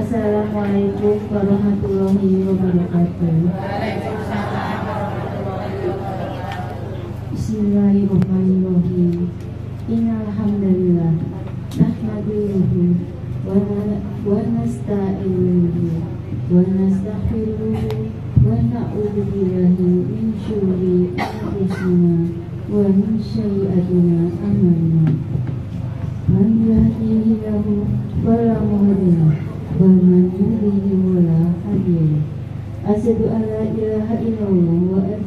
Assalamualaikum warahmatullahi wabarakatuh. Bismillahirrahmanirrahim. Innal hamdalillah nahmaduhu wa nasta'inuhu wa nastaghfiruhu wa na'udzu billahi min syururi anfusina wa min sayyiati a'malina. Man yahdihillahu fala mudilla lahu wa man yudlil fala hadiya lahu. Asyhadu an la ilaha illallah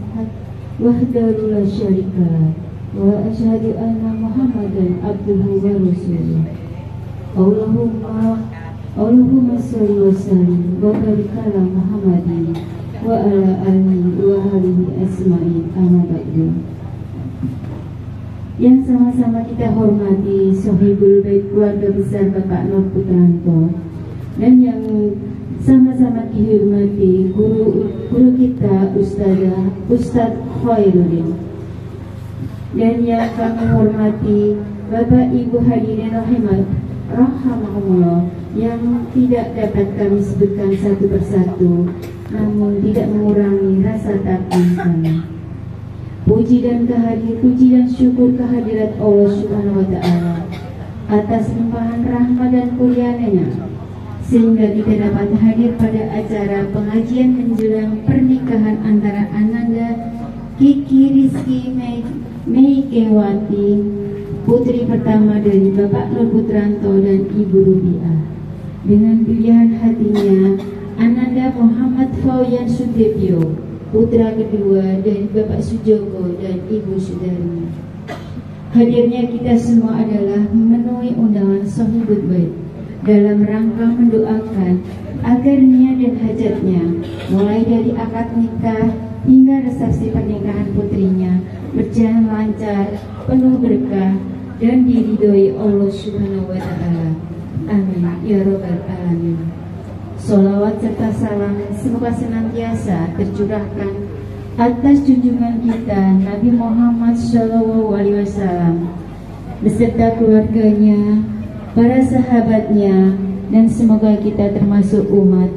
wahdahu la syarika lahu wa asyhadu anna Muhammadan abduhu wa rasuluh. Allahumma shalli wa sallim wa barik ala Muhammadin wa ala alihi wa alihi asma'in amma ba'du. Yang sama-sama kita hormati Sohibul Bait keluarga besar Bapak Nur Putranto, dan yang sama-sama dihormati guru kita Ustadz Khairuddin, dan yang kami hormati Bapak Ibu hadirin rahimahumullah yang tidak dapat kami sebutkan satu persatu, namun tidak mengurangi rasa takjub kami. Puji dan syukur kehadirat Allah Subhanahu wa Ta'ala atas limpahan rahmat dan kurnianya, sehingga kita dapat hadir pada acara pengajian menjelang pernikahan antara Ananda Kiki Rizky Meikewati, putri pertama dari Bapak Nur Putranto dan Ibu Rubiah. Dengan pilihan hatinya, Ananda Muhammad Fauyan Sudebyo, putra kedua dari Bapak Sujoko dan Ibu Sudarmi. Hadirnya kita semua adalah memenuhi undangan Sohibul Bait dalam rangka mendoakan agar niat dan hajatnya, mulai dari akad nikah hingga resepsi pernikahan putrinya, berjalan lancar, penuh berkah, dan diridhoi Allah Subhanahu wa Ta'ala. Amin ya Rabbal Alamin. Sholawat serta salam semoga senantiasa tercurahkan atas junjungan kita Nabi Muhammad SAW beserta keluarganya, para sahabatnya, dan semoga kita termasuk umat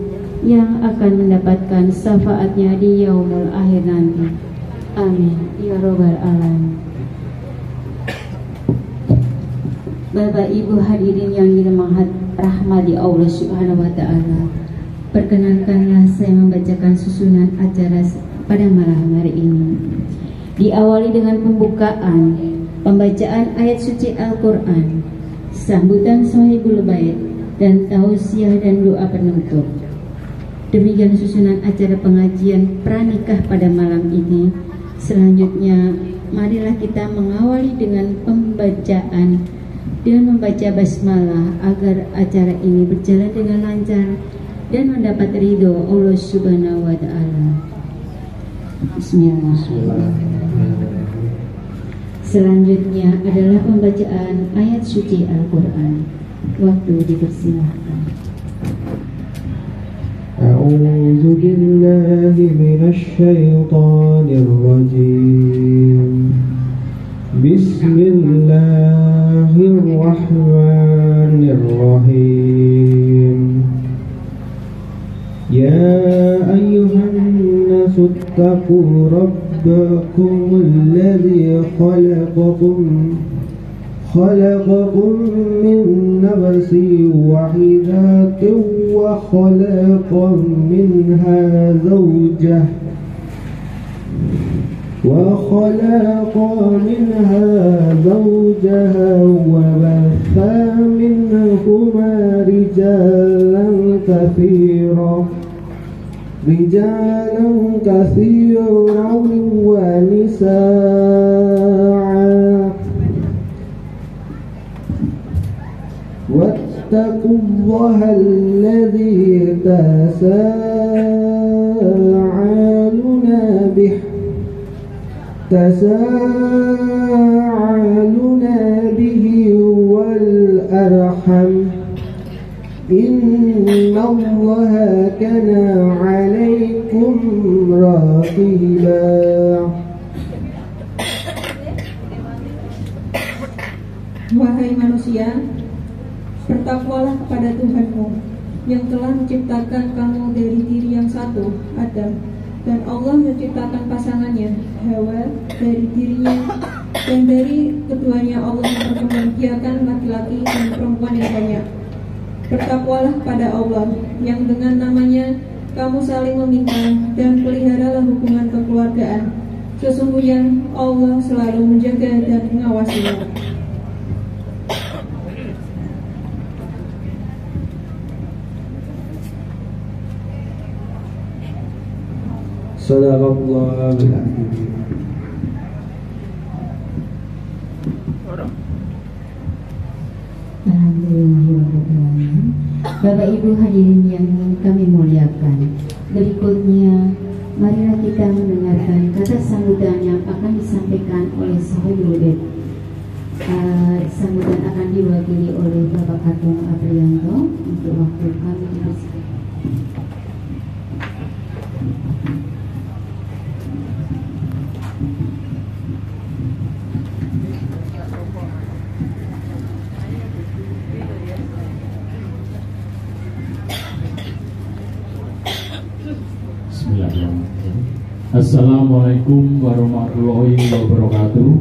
yang akan mendapatkan syafaatnya di yaumul akhir nanti. Amin ya Rabbal Alamin. Bapak Ibu hadirin yang dirahmati Allah Subhanahu wa Ta'ala, perkenankanlah saya membacakan susunan acara pada malam hari ini. Diawali dengan pembacaan ayat suci Al-Quran, sambutan Sohibul Bait, dan tausiah dan doa penutup. Demikian susunan acara pengajian pranikah pada malam ini. Selanjutnya, marilah kita mengawali dengan pembacaan dan membaca basmalah agar acara ini berjalan dengan lancar dan mendapat ridho Allah Subhanahu wa Ta'ala. Bismillahirrahmanirrahim. Selanjutnya adalah pembacaan ayat suci Al-Quran. Waktu dipersilahkan. A'udzu billahi minasy syaithanir rajim. Bismillahirrahmanirrahim. Ya ayyuhan nasu ittaqu rabbakum alladhi khalaqakum min nafsin wahidatin wa khalaqa minha zawjaha وبث منهما رجالا كثيرا ونساء واتقوا الله الذي تساءلون به والأرحم إن الله كان عليكم رقيبا. Wahai manusia, bertakwalah kepada Tuhanmu yang telah menciptakan kamu dari diri yang satu, Adam, dan Allah menciptakan pasangannya, Hawa, dari dirinya, dan dari keduanya Allah memperkembangbiakan laki-laki dan perempuan yang banyak. Bertakwalah pada Allah, yang dengan namanya kamu saling meminta, dan peliharalah hubungan kekeluargaan. Sesungguhnya Allah selalu menjaga dan mengawasinya. Sadaqallahul Azim. Alhamdulillahirrahmanirrahim. Bapak Ibu hadirin yang kami muliakan, berikutnya marilah kita mendengarkan kata sambutan yang akan disampaikan oleh Sohibul Bait. Sambutan akan diwakili oleh Bapak Katung Aprianto. Untuk waktu kami dipersilakan. Assalamualaikum warahmatullahi wabarakatuh.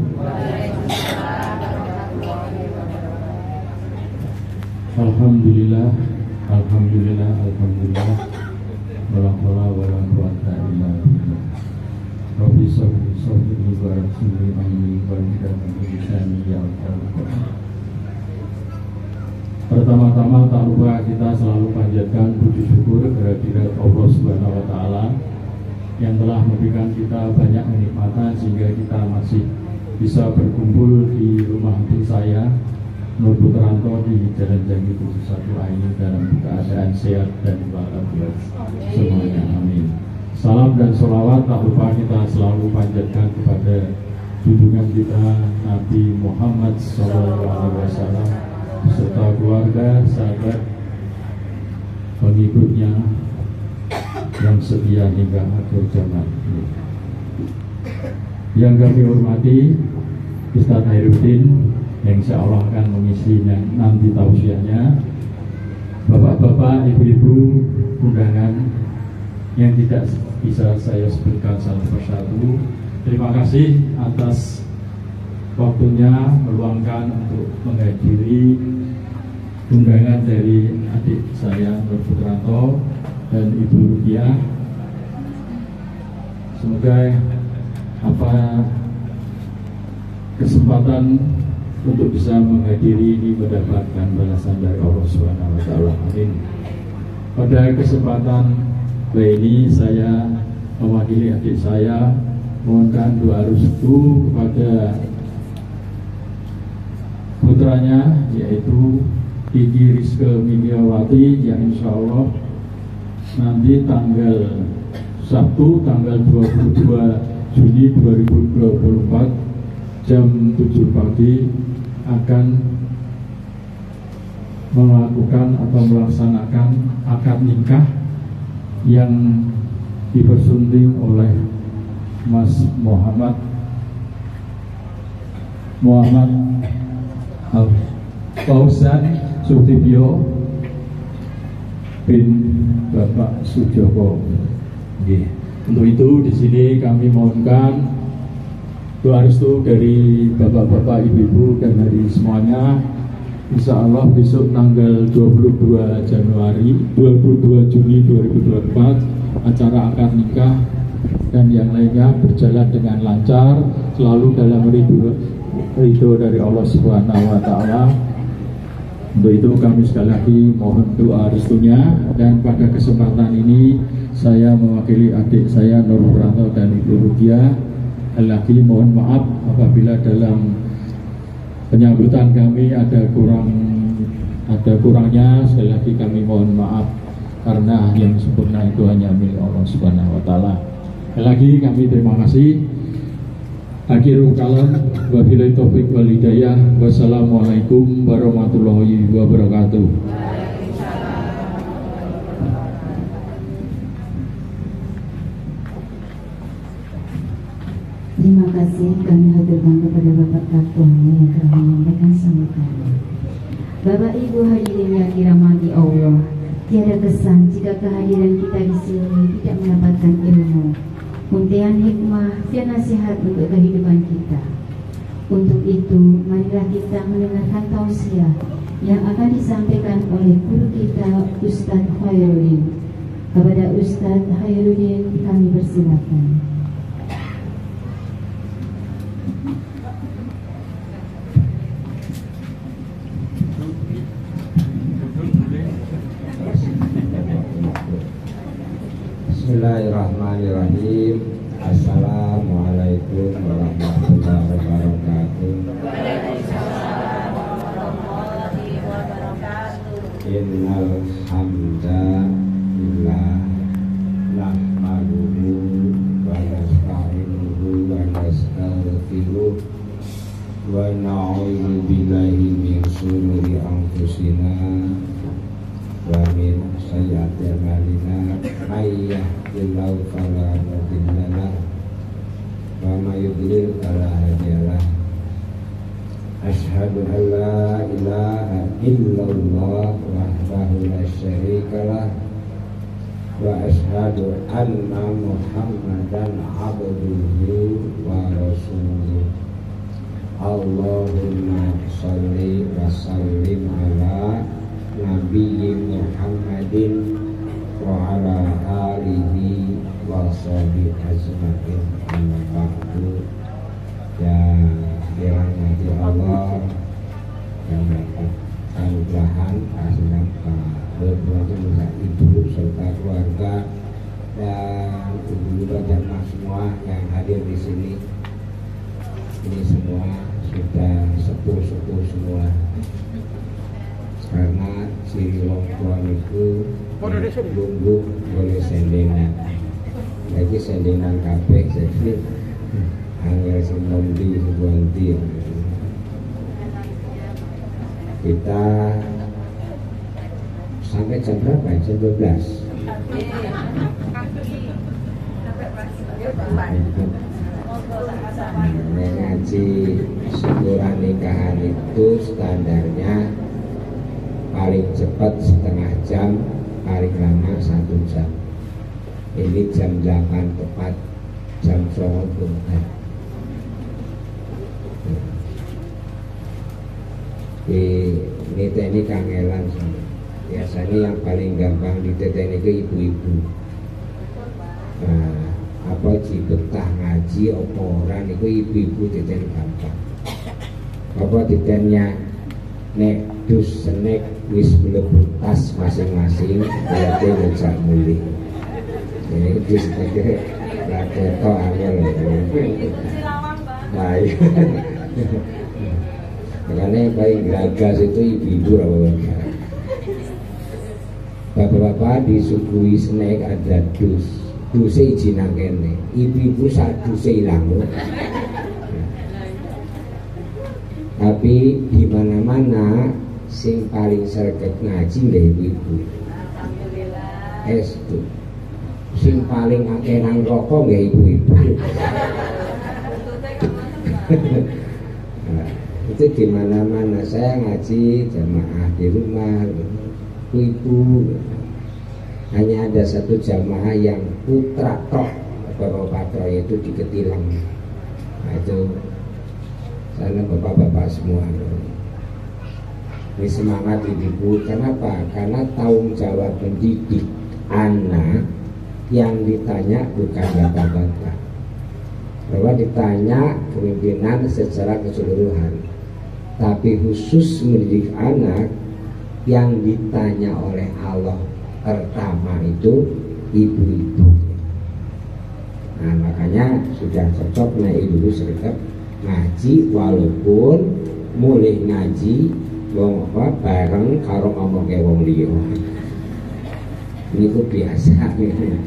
Alhamdulillah, alhamdulillah, alhamdulillah. Wala haula wala quwwata illa billah. Rabbi sholli wa rasuli amri wa lisani ya Allah. Pertama-tama tak lupa kita selalu panjatkan puji syukur kehadirat Allah Subhanahu wa taala yang telah memberikan kita banyak kenikmatan sehingga kita masih bisa berkumpul di rumah untuk saya Nur Putranto di Jalan Janggi 71A ini dalam keadaan sehat dan walafiat semuanya, amin. Salam dan sholawat tak lupa kita selalu panjatkan kepada junjungan kita Nabi Muhammad SAW beserta keluarga, sahabat, pengikutnya yang setia hingga akhir zaman. Yang kami hormati Ustadz Hairuddin yang insya Allah akan mengisi nanti tausiahnya, bapak-bapak, ibu-ibu undangan yang tidak bisa saya sebutkan satu persatu, terima kasih atas waktunya meluangkan untuk menghadiri undangan dari adik saya Nur Putranto dan Ibu Rukiah. Semoga kesempatan untuk bisa menghadiri ini mendapatkan balasan dari Allah Subhanahu wa taala. Amin. Pada kesempatan ini saya mewakili adik saya mohonkan doa restu kepada putranya yaitu Kiki Rizke Miniawati yang insya Allah nanti tanggal Sabtu tanggal 22 Juni 2024 jam 7 pagi akan melakukan atau melaksanakan akad nikah yang dipersunting oleh Mas Muhammad Fauzan Sutibyo bin Bapak Sujoko. Untuk itu di sini kami mohonkan doa restu dari bapak-bapak, ibu-ibu dan dari semuanya. Insya Allah besok tanggal 22 Juni 2024 acara akad nikah dan yang lainnya berjalan dengan lancar, selalu dalam ridho dari Allah Subhanahu wa taala. Untuk itu kami sekali lagi mohon doa restunya, dan pada kesempatan ini saya mewakili adik saya Nur Putranto dan Ibu Rukiah lagi mohon maaf apabila dalam penyambutan kami ada kurangnya. Sekali lagi kami mohon maaf karena yang sempurna itu hanya milik Allah Subhanahu wa taala. Sekali lagi kami terima kasih. Akhirul kalam wabillahi taufik wal hidayah. Wassalamualaikum warahmatullahi wabarakatuh. Terima kasih kami haturkan kepada Bapak Katung yang telah menyampaikan sambutannya. Bapak Ibu hadirin yang dirahmati Allah, Tiada kesan jika kehadiran kita di sini tidak mendapatkan ilmu, untian hikmah dan nasihat untuk kehidupan kita. Untuk itu, marilah kita mendengarkan tausiah yang akan disampaikan oleh guru kita, Ustadz Khairuddin. Kepada Ustadz Khairuddin kami persilakan. Bismillahirrahmanirrahim. Assalamualaikum warahmatullahi wabarakatuh. Innal hamdalillah nahmaduhu wa nasta'inuhu wa nastaghfiruh wa na'udzu billahi min shururi anfusina wa min sayyiati a'malina may yahdihillahu fala mudilla lahu wa may yudlil fala hadiya lahu. Asyhadu an la ilaha illallah wahdahu la syarika lah wa asyhadu anna Muhammadan abduhu wa rasuluh. Allahumma sholli wa sallim ala Nabi Muhammadin wa ala alihi wa sahbihi ajma'in. Amma ba'du. Yang dirahmati Allah, yang dapat anugerah kasih beberapa ibu serta keluarga dan ibu-ibu jamaah semua yang hadir di sini. Ini semua sudah sepuh-sepuh semua. Karena ciri wong tua itu bumbu boleh sendengan, lagi sendengan kabeh jadi hanya semondi sebuanti. Kita sampai jam berapa? Jam 12. Ngaji syukuran nikahan itu standarnya paling cepat setengah jam, paling lama 1 jam. Ini jam 8 tepat, jam 9 tepat. Ini teknik kangelan. Biasanya yang paling gampang di teknik itu ibu-ibu. Nah, apa betah ngaji apa orang itu ibu-ibu teknik gampang. Apa tekniknya nek dus senek wis mlebu tas masing-masing berarti ngejak mulih. Ini dus teknik lagi to angel. Baik. Makanya paling gagas itu ibu-ibu bapak-bapak. Bapak-bapak disuguhi snack ada dus, dusnya izin kene. Ibu-ibu saat dusnya hilang. Tapi di mana-mana sing paling sregep ngaji lho ibu-ibu. Estu. Sing paling akeh nang rokok nggih ibu-ibu. Itu di mana-mana saya ngaji jamaah di rumah ibu, hanya ada satu jamaah yang putra tok bapak-bapak yaitu di Ketilang. Nah, itu sana bapak-bapak semua. Ini semangat ibu. Kenapa? Karena tanggung jawab mendidik anak yang ditanya bukan bapak-bapak, bahwa ditanya kepemimpinan secara keseluruhan. Tapi khusus mendidik anak yang ditanya oleh Allah pertama itu ibu-ibu. Nah makanya sudah cocok naik dulu sergap ngaji walaupun mulai ngaji wong apa bareng karo ngomong ke wong liya. Ini tuh biasa nih.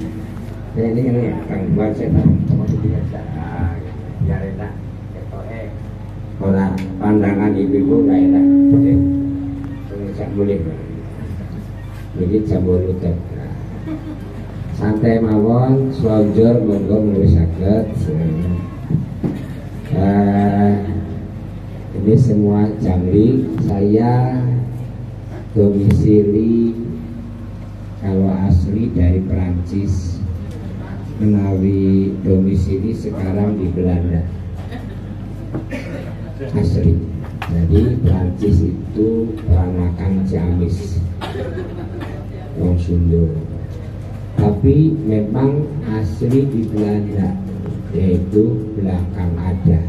Ya ini kan kang buat saya tahu biasa. Ya enak. Ora pandangan ibu-ibu gak enak. Tidak boleh. Jadi jambul utek. Santai mawon, slonjor monggo menulis saged. Ini semua jamli. Saya domisili Kalau asli dari Perancis, menawi domisili sekarang di Belanda. Asli. Jadi Perancis itu peranakan Ciamis, wong Sunda. Tapi memang asli di Belanda, yaitu belakang ada.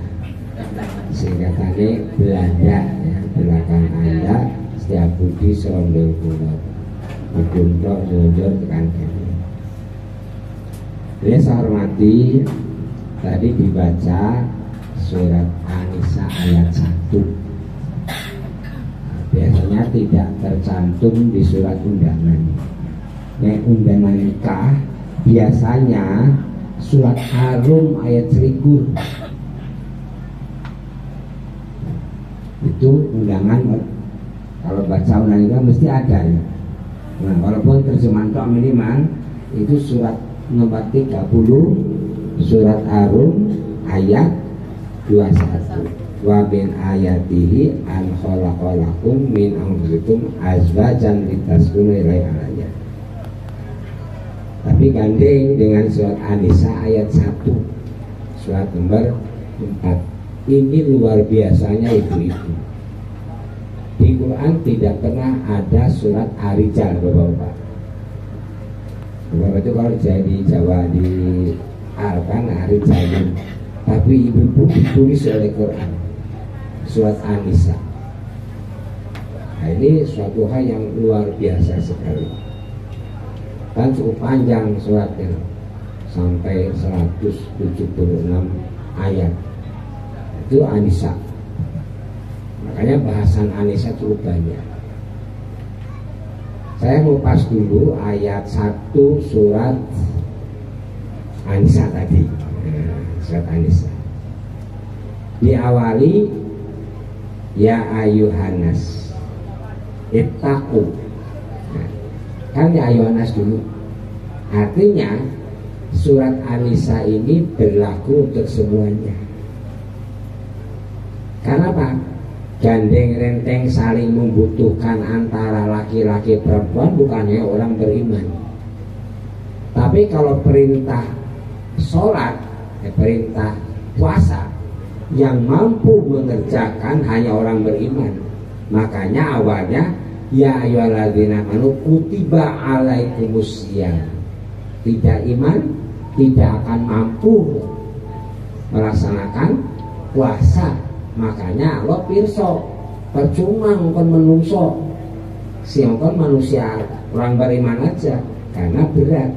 Singkatannya Belanda, ya, belakang ada. Setiap budi serondol kulon, dikuntok mundur tekan kene. Ini saya hormati, tadi dibaca surat An-Nisa ayat 1. Biasanya tidak tercantum di surat undangan. Undangan nikah biasanya surat Harum ayat 1. Itu undangan. Kalau baca undangan mesti ada ya. Nah, walaupun terjemahan tok minimal itu surat nomor 30 surat Harum ayat 21. Wa bin ayatihi an khalaqalakum min anfusikum azwajan litaskunu ilaiha. Tapi gandeng dengan surat An-Nisa ayat 1, surat nomor 4. Ini luar biasanya ibu-ibu. Di Quran tidak pernah ada surat Ar-Rijal, Bapak-bapak. Bapak itu kalau jadi Jawa di Arkan Ar-Rijal. Tapi ibu-ibu ditulis oleh Quran surat An-Nisa. Nah, ini suatu hal yang luar biasa sekali. Dan cukup panjang suratnya, sampai 176 ayat. Itu An-Nisa. Makanya bahasan An-Nisa cukup banyak. Saya ngupas dulu ayat 1 surat An-Nisa tadi. Surat An-Nisa diawali ya ayuhanas ittaqu. Kan ya ayuhanas dulu. Artinya surat An-Nisa ini berlaku untuk semuanya. Karena apa? Gandeng renteng saling membutuhkan antara laki-laki perempuan bukannya orang beriman. Tapi kalau perintah sholat, perintah puasa, yang mampu mengerjakan hanya orang beriman. Makanya awalnya ya ayyuhalladzina amanu kutiba alaikumusiyam. Tidak iman tidak akan mampu melaksanakan puasa. Makanya Allah pirsa, percuma ngkon menungso, siangkon manusia orang beriman aja, karena berat.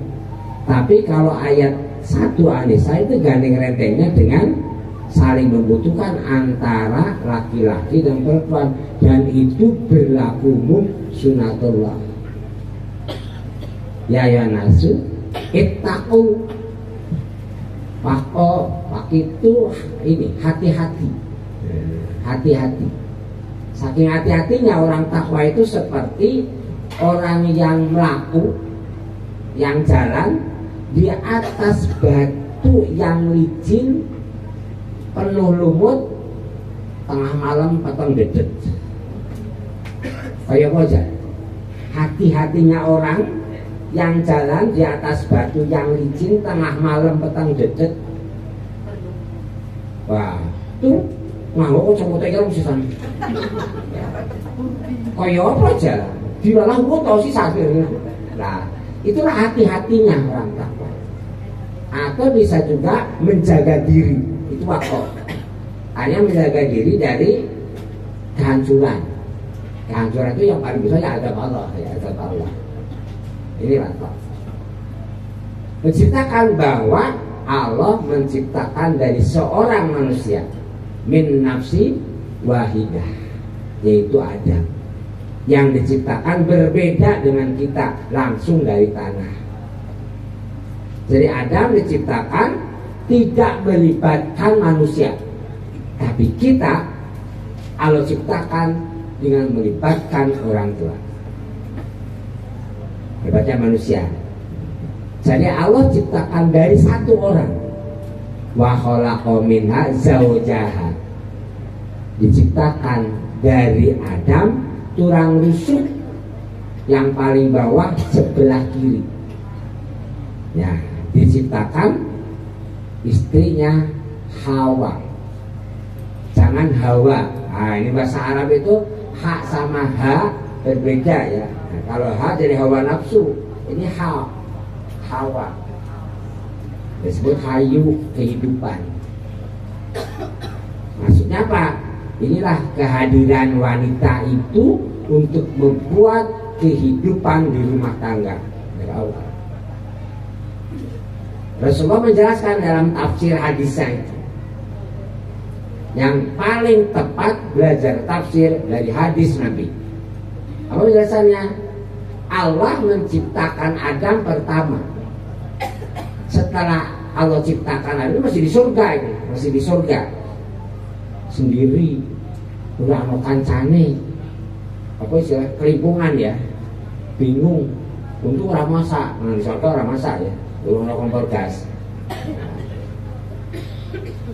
Tapi kalau ayat 1 An-Nisa itu gandeng rentengnya dengan saling membutuhkan antara laki-laki dan perempuan, dan itu berlaku umum sunatullah. Ya nasu ittaqu. Pak itu ini hati-hati. Hati-hati. Saking hati-hatinya orang takwa itu seperti orang yang melaku, yang jalan di atas batu yang licin penuh lumut, tengah malam petang dedet. Kayak aja. Hati-hatinya orang yang jalan di atas batu yang licin tengah malam petang dedet. Wah, tuh nganggo kok cangkote iki mesti san. Kaya apa aja? Dilalah kok tau sih sakit. Nah, itulah hati-hatinya orang takwa. Atau bisa juga menjaga diri, itu wakaf. Hanya menjaga diri dari kehancuran. Kehancuran itu yang paling besar ya azab Allah, ya azab Allah. Ini wakaf. Menciptakan bahwa Allah menciptakan dari seorang manusia min nafsi wahidah, yaitu Adam, yang diciptakan berbeda dengan kita langsung dari tanah. Jadi Adam diciptakan tidak melibatkan manusia, tapi kita Allah ciptakan dengan melibatkan orang tua, melibatkan manusia. Jadi Allah ciptakan dari satu orang. Wa khalaqa minha zawjaha, diciptakan dari Adam tulang rusuk yang paling bawah sebelah kiri. Ya, diciptakan istrinya Hawa. Jangan Hawa. Nah, ini bahasa Arab itu ha sama ha berbeda ya. Nah, kalau ha jadi hawa nafsu, ini Hawa. Disebut hayu kehidupan. Maksudnya apa? Inilah kehadiran wanita itu untuk membuat kehidupan di rumah tangga dari awal. Rasulullah menjelaskan dalam tafsir hadisnya itu, yang paling tepat belajar tafsir dari hadis Nabi. Apa penjelasannya? Allah menciptakan Adam pertama. Setelah Allah ciptakan Adam, masih di surga ini, masih di surga sendiri, udah mau kancane, apa istilah kelimpungan ya, bingung, untuk orang masak, nah di surga orang masak ya, belum ada kompor gas.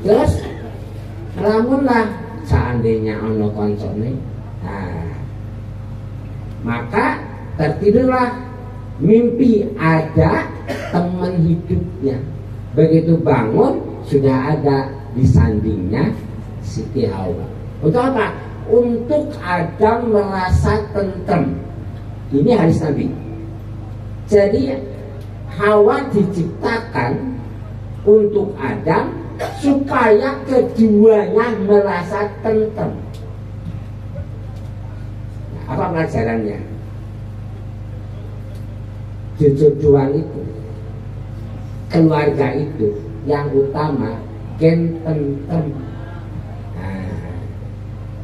Terus lamunlah seandainya ono koncone, nah, maka tertidurlah mimpi ada teman hidupnya. Begitu bangun sudah ada di sandingnya Siti Hawa. Untuk apa? Untuk Adam merasa tentrem. Ini hadis Nabi. Jadi Hawa diciptakan untuk Adam supaya keduanya merasa tentrem. Apa pelajarannya? Jodohan itu, keluarga itu yang utama ken tentrem. Nah,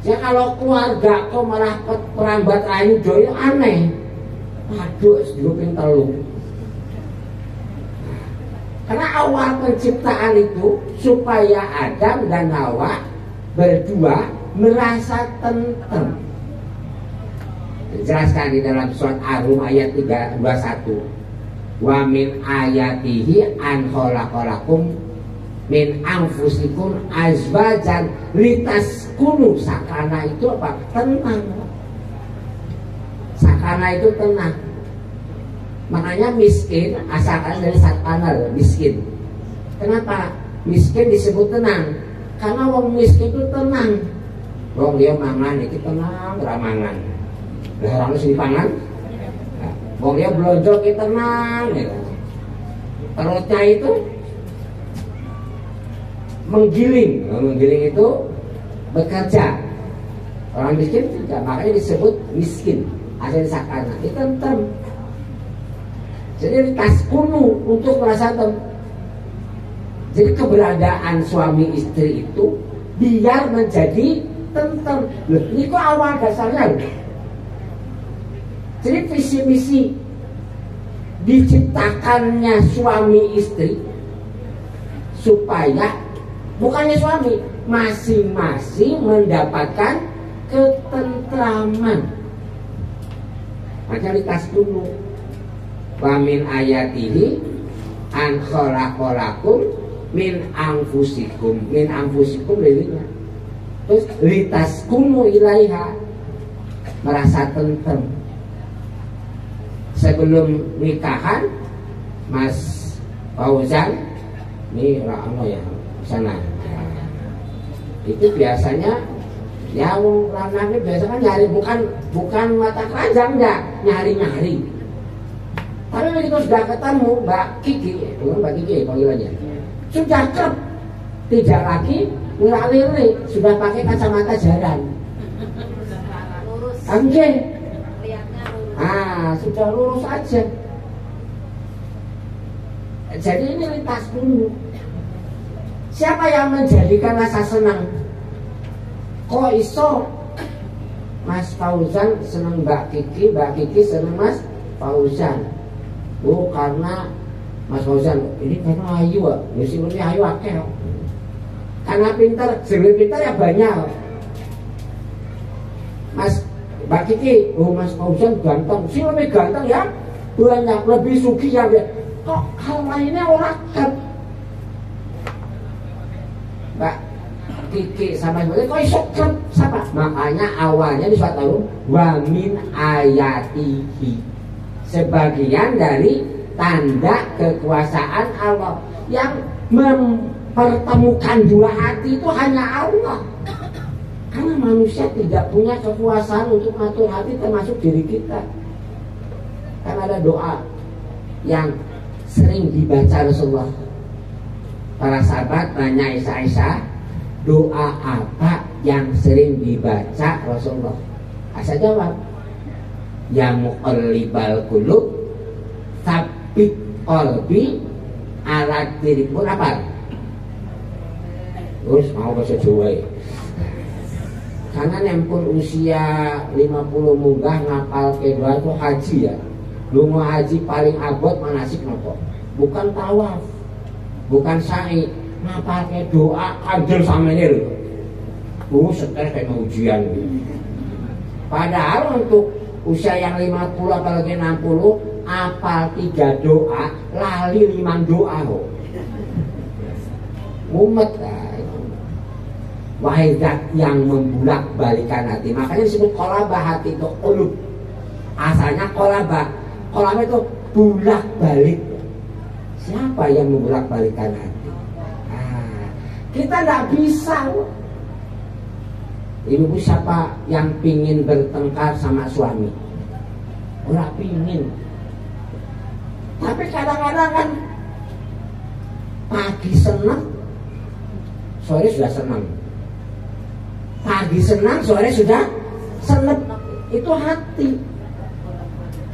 ya kalau keluarga kok malah perambat ayu doyo aneh. Aduh, sedulupin telung. Karena awal penciptaan itu supaya Adam dan Hawa berdua merasa tentrem. Dijelaskan di dalam surat Ar-Rum ayat 321. Wa min ayatihi an khalaqalakum min anfusikum azwajan litaskunu. Sakana itu apa? Tenang. Sakana itu tenang. Makanya miskin asalkan dari sakana, miskin. Kenapa miskin disebut tenang? Karena wong miskin itu tenang. Wong dia mangan itu tenang, ramangan. Lah orang sini pangan. Wong dia blonjo itu tenang gitu. Perutnya itu menggiling. Menggiling itu bekerja. Orang miskin tidak, makanya disebut miskin. Asal sakana itu tentrem. Jadi tas kuno untuk merasa tentrem. Jadi keberadaan suami istri itu biar menjadi tentrem. Ini kok awal dasarnya. Jadi visi misi diciptakannya suami istri supaya bukannya suami masing-masing mendapatkan ketentraman. Maka dikas dulu. Wa min ayatihi an khalaqalakum min anfusikum. Min anfusikum lirinya. Terus litaskunu ilaiha, merasa tentrem. Sebelum nikahan, Mas Fauzan ini rano ya sana. Itu biasanya ya lanangnya biasanya nyari bukan mata keranjang enggak, nyari. Tapi begitu sudah ketemu Mbak Kiki, Mbak Kiki panggilannya, sudah klep, tidak lagi ngelak-lirik, sudah pakai kacamata jaran. Oke. Sudah lurus aja. Jadi ini lintas dulu. Siapa yang menjadikan rasa senang? Kok iso Mas Fauzan senang Mbak Kiki senang Mas Fauzan? Oh, karena Mas Fauzan ini karena ayu, meskipun ayu akeh. Karena pintar, sebelum pintar ya banyak. Mas Mbak Kiki, oh Mas Fauzan ganteng, sih lebih ganteng ya, banyak, lebih sugih ya. Kok hal lainnya orang kan? Mbak Kiki sama Mbak Kiki, kok iso kan? Siapa? Makanya awalnya di surat Al-Rum, wa min ayatihi. sebagian dari tanda kekuasaan Allah. Yang mempertemukan dua hati itu hanya Allah. Karena manusia tidak punya kekuasaan untuk mengatur hati, termasuk diri kita. Kan ada doa yang sering dibaca Rasulullah. Para sahabat nanya Aisyah, doa apa yang sering dibaca Rasulullah? Aisyah jawab, ya muqallibal qulub tsabbit qalbi ala dirimu apa? Terus mau bahasa Jawa ya. Karena nempel usia 50 munggah ngapal ke doa itu haji ya. Lunga haji paling abot manasik nopo. Bukan tawaf, bukan sa'i, ngapal ke doa kandel samene lho. Stres kayak ujian gitu. Padahal untuk usia yang 50 apalagi 60 apal 3 doa, lali 5 doa kok. Mumet lah. Wahai zat yang membulak balikan hati. Makanya disebut kolabah hati itu qulub. Asalnya kolabah. Kolabah itu bulak balik. Siapa yang membulak balikan hati? Kita tidak bisa. Ibu siapa yang pingin bertengkar sama suami? Orang pingin. Tapi kadang-kadang kan pagi senang, sore sudah senang. Pagi senang, sore sudah seneng. Itu hati.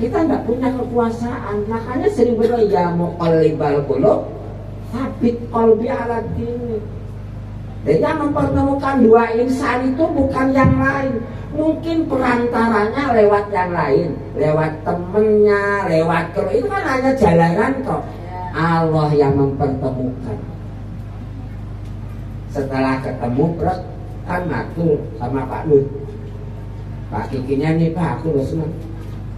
Kita nggak punya kekuasaan. Makanya sering berdoa, ya muqallibal qulub tsabbit qalbi ala dini. Dan yang mempertemukan dua insan itu bukan yang lain. Mungkin perantaranya lewat yang lain, lewat temennya, lewat kru. Itu kan hanya jalanan kok. Allah yang mempertemukan. Setelah ketemu terus kan ngatur sama Pak Nur, Pak Kikinya nih Pak, aku udah senang.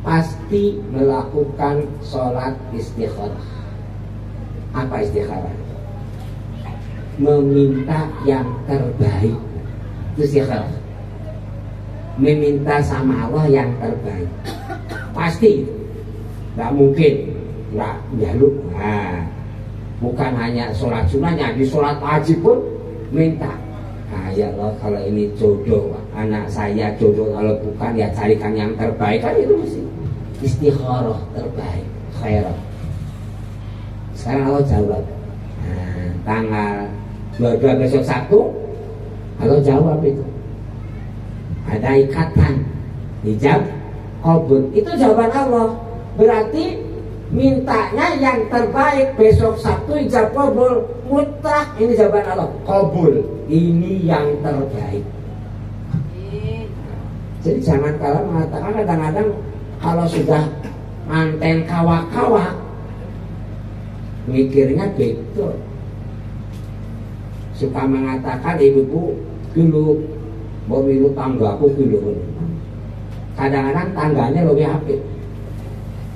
Pasti melakukan sholat istikharah. Apa istikharah? Meminta yang terbaik. Itu istikharah. Meminta sama Allah yang terbaik. Pasti. Gak mungkin gak jaluk. Nah, bukan hanya sholat sunnahnya, di sholat wajib pun minta. Ya Allah, kalau ini jodoh anak saya jodoh, kalau bukan ya carikan yang terbaik. Kan itu mesti istikharah terbaik, khairah. Sekarang Allah jawab, tanggal 22 besok Sabtu Allah jawab itu. Ada ikatan hijab qabul. Itu jawaban Allah. Berarti mintanya yang terbaik besok Sabtu hijab qabul mutlak. Ini jawaban Allah, qabul. Ini yang terbaik. Jadi jangan kalau mengatakan kadang-kadang kalau sudah manten kawak-kawak mikirnya betul. Suka mengatakan ibuku dulu mau minum tanggaku dulu. Kadang-kadang tangganya lebih apik.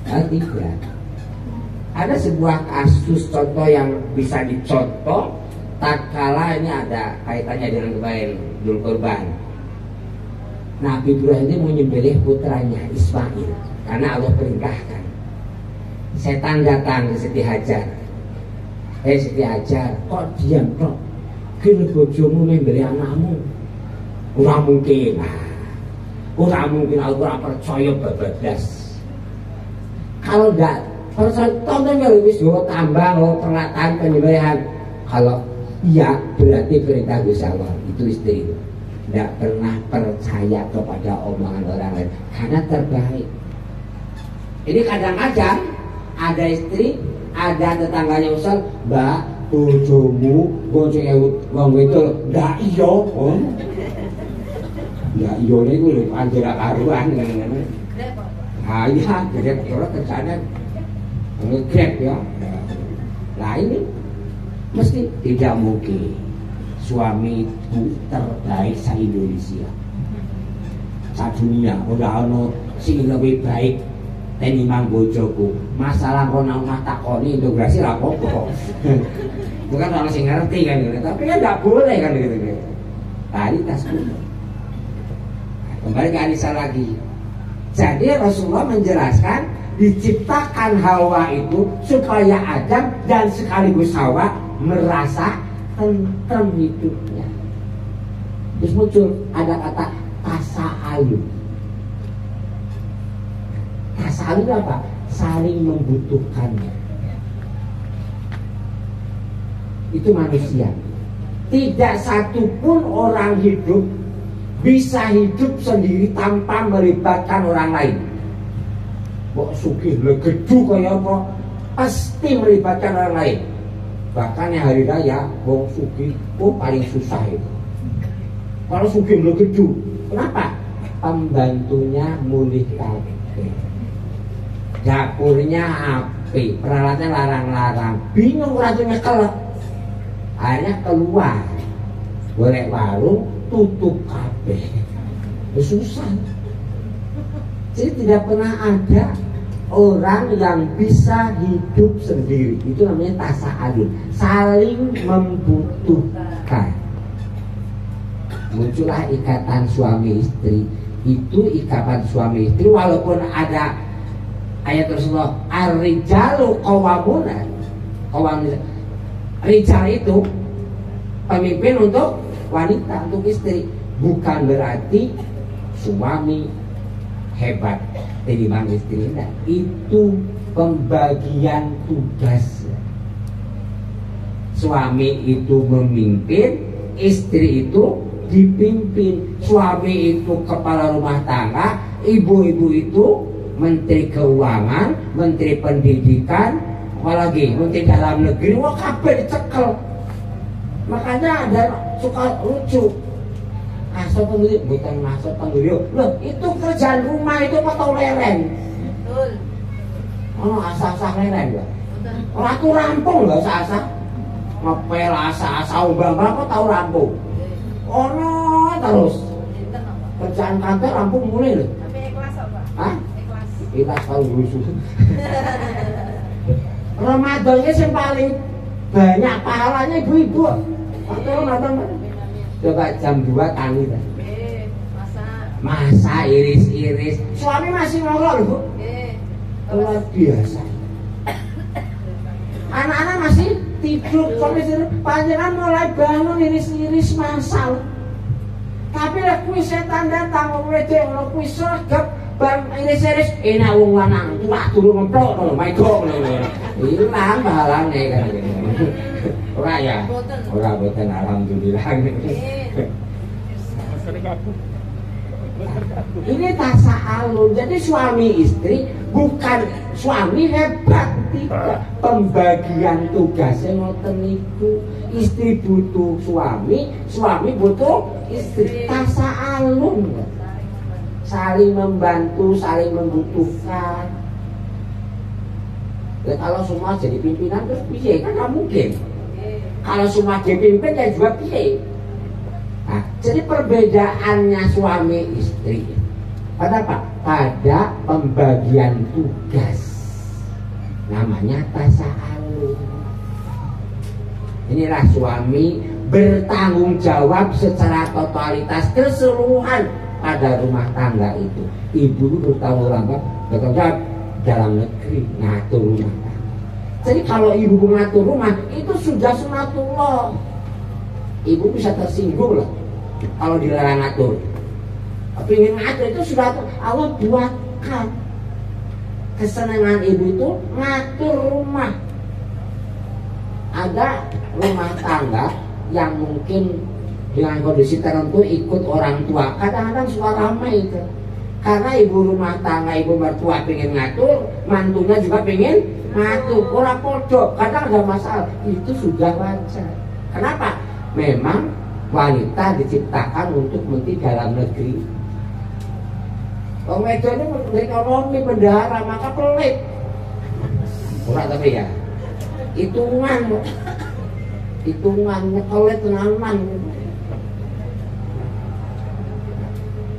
Tidak. Ada sebuah kasus contoh yang bisa dicontoh. Tatkala ini ada kaitannya dengan kebaikan Dzulqurban. Nabi Ibrahim ini menyembelih putranya Ismail karena Allah perintahkan. Setan datang ke Siti Hajar. Siti Hajar, kok diam kok? Kini bojomu menyembelih anakmu. Ora mungkin. Ora mungkin, aku ora percaya babadas. Kalau enggak percaya, tonton ya wis yo tambah peralatan penyembelihan. Kalau iya berarti perintah Gusti Allah. Itu istri itu tidak pernah percaya kepada omongan orang lain karena terbaik. Ini kadang-kadang ada istri, ada tetangganya usul, Mbak, bojomu bojoe wong wedok ndak iya, Om. Ndak iya niku lho anjir karuan ngene-ngene. Ha iya, grep ora kerjane ngegrep ya. Nah ini mesti tidak mungkin suami itu terbaik se-Indonesia, se-dunia. Ora ono sing lebih baik tenimbang bojoku. Masalah kono takoni integrasi ra apa-apa. Bukan orang sing ngerti kan gitu. Tapi kan enggak boleh kan gitu. Tadi tas kuno. Kembali ke Anissa lagi. Jadi Rasulullah menjelaskan diciptakan Hawa itu supaya Adam dan sekaligus Hawa merasa tentrem hidupnya. Terus muncul ada kata tasa'alun. Tasa'alun apa? Saling membutuhkan. Itu manusia. Tidak satupun orang hidup bisa hidup sendiri tanpa melibatkan orang lain. Kok sugih legedu kaya apa? Pasti melibatkan orang lain. Bahkan yang hari raya, wong sugih paling susah itu. Kalau sugih legedu, kenapa? Pembantunya mulih kabeh. Dapurnya api, peralatannya larang-larang. Bingung rasanya nyekel. Akhirnya keluar, golek warung, tutup kabeh. Susah. Jadi tidak pernah ada orang yang bisa hidup sendiri. Itu namanya tasa'alun, saling membutuhkan. Muncullah ikatan suami istri. Itu ikatan suami istri walaupun ada ayat Rasulullah ar-rijalu qawwamuna. Rijal itu pemimpin untuk wanita, untuk istri. Bukan berarti suami hebat timbang istri. Nah, itu pembagian tugas. Suami itu memimpin, istri itu dipimpin. Suami itu kepala rumah tangga, ibu-ibu itu menteri keuangan, menteri pendidikan, apalagi menteri dalam negeri. Wah, kabeh dicekel. Makanya ada suka lucu. Masuk penggiri, bukan masuk penggiri. Loh, itu kerjaan rumah itu apa tau leren? Betul. Oh, asah-asah leren gak? Orang aku rampung gak asah-asah. Ngepel asah-asah umbang-umbang kok tau rampung? Oh no, terus. Kerjaan kantor rampung mulai loh. Tapi ikhlas apa? Hah? Ikhlas tau rusuh. Ramadannya yang paling banyak pahalanya ibu-ibu. Waktu Ramadan coba jam 2 tani dah. Masa iris-iris. Suami masih ngorok loh, Bu. Luar biasa. Anak-anak masih tidur. Suami istri panjenengan mulai bangun iris-iris masal. Tapi lah kuis setan datang wedok ngono kuis sergap bang iris-iris enak wong lanang tua turu ngeplok lho maiko lho. Ilang pahalane kan. Ora ya. Ora boten alhamdulillah. Ini tasa'alun. Jadi suami istri bukan suami hebat, tidak. Pembagian tugasnya ngoten niku. Istri butuh suami, suami butuh istri. Tasa'alun. Saling membantu, saling membutuhkan. Ya, kalau semua jadi pimpinan terus piye? Kan nggak mungkin. Kalau semua dipimpin ya juga piye. Nah, jadi perbedaannya suami istri pada apa? Pada pembagian tugas. Namanya tasa'alun. Inilah suami bertanggung jawab secara totalitas keseluruhan pada rumah tangga itu. Ibu bertanggung jawab bekerja dalam negeri, ngatur rumah tangga. Jadi kalau ibu mengatur rumah itu sudah sunatullah. Ibu bisa tersinggung lah kalau dilarang ngatur. Tapi ingin ngatur itu sudah Allah buatkan. Kesenangan ibu itu ngatur rumah. Ada rumah tangga yang mungkin dengan kondisi tertentu ikut orang tua. Kadang-kadang suka ramai itu. Karena ibu rumah tangga, ibu mertua pengen ngatur, mantunya juga pengen ngatur. Orang podo, kadang ada masalah. Itu sudah wajar. Kenapa? Memang wanita diciptakan untuk menteri dalam negeri. Wong wedok ini menteri ekonomi, bendahara, maka pelit. Ora tapi ya. Hitungan nyekelit tenanan.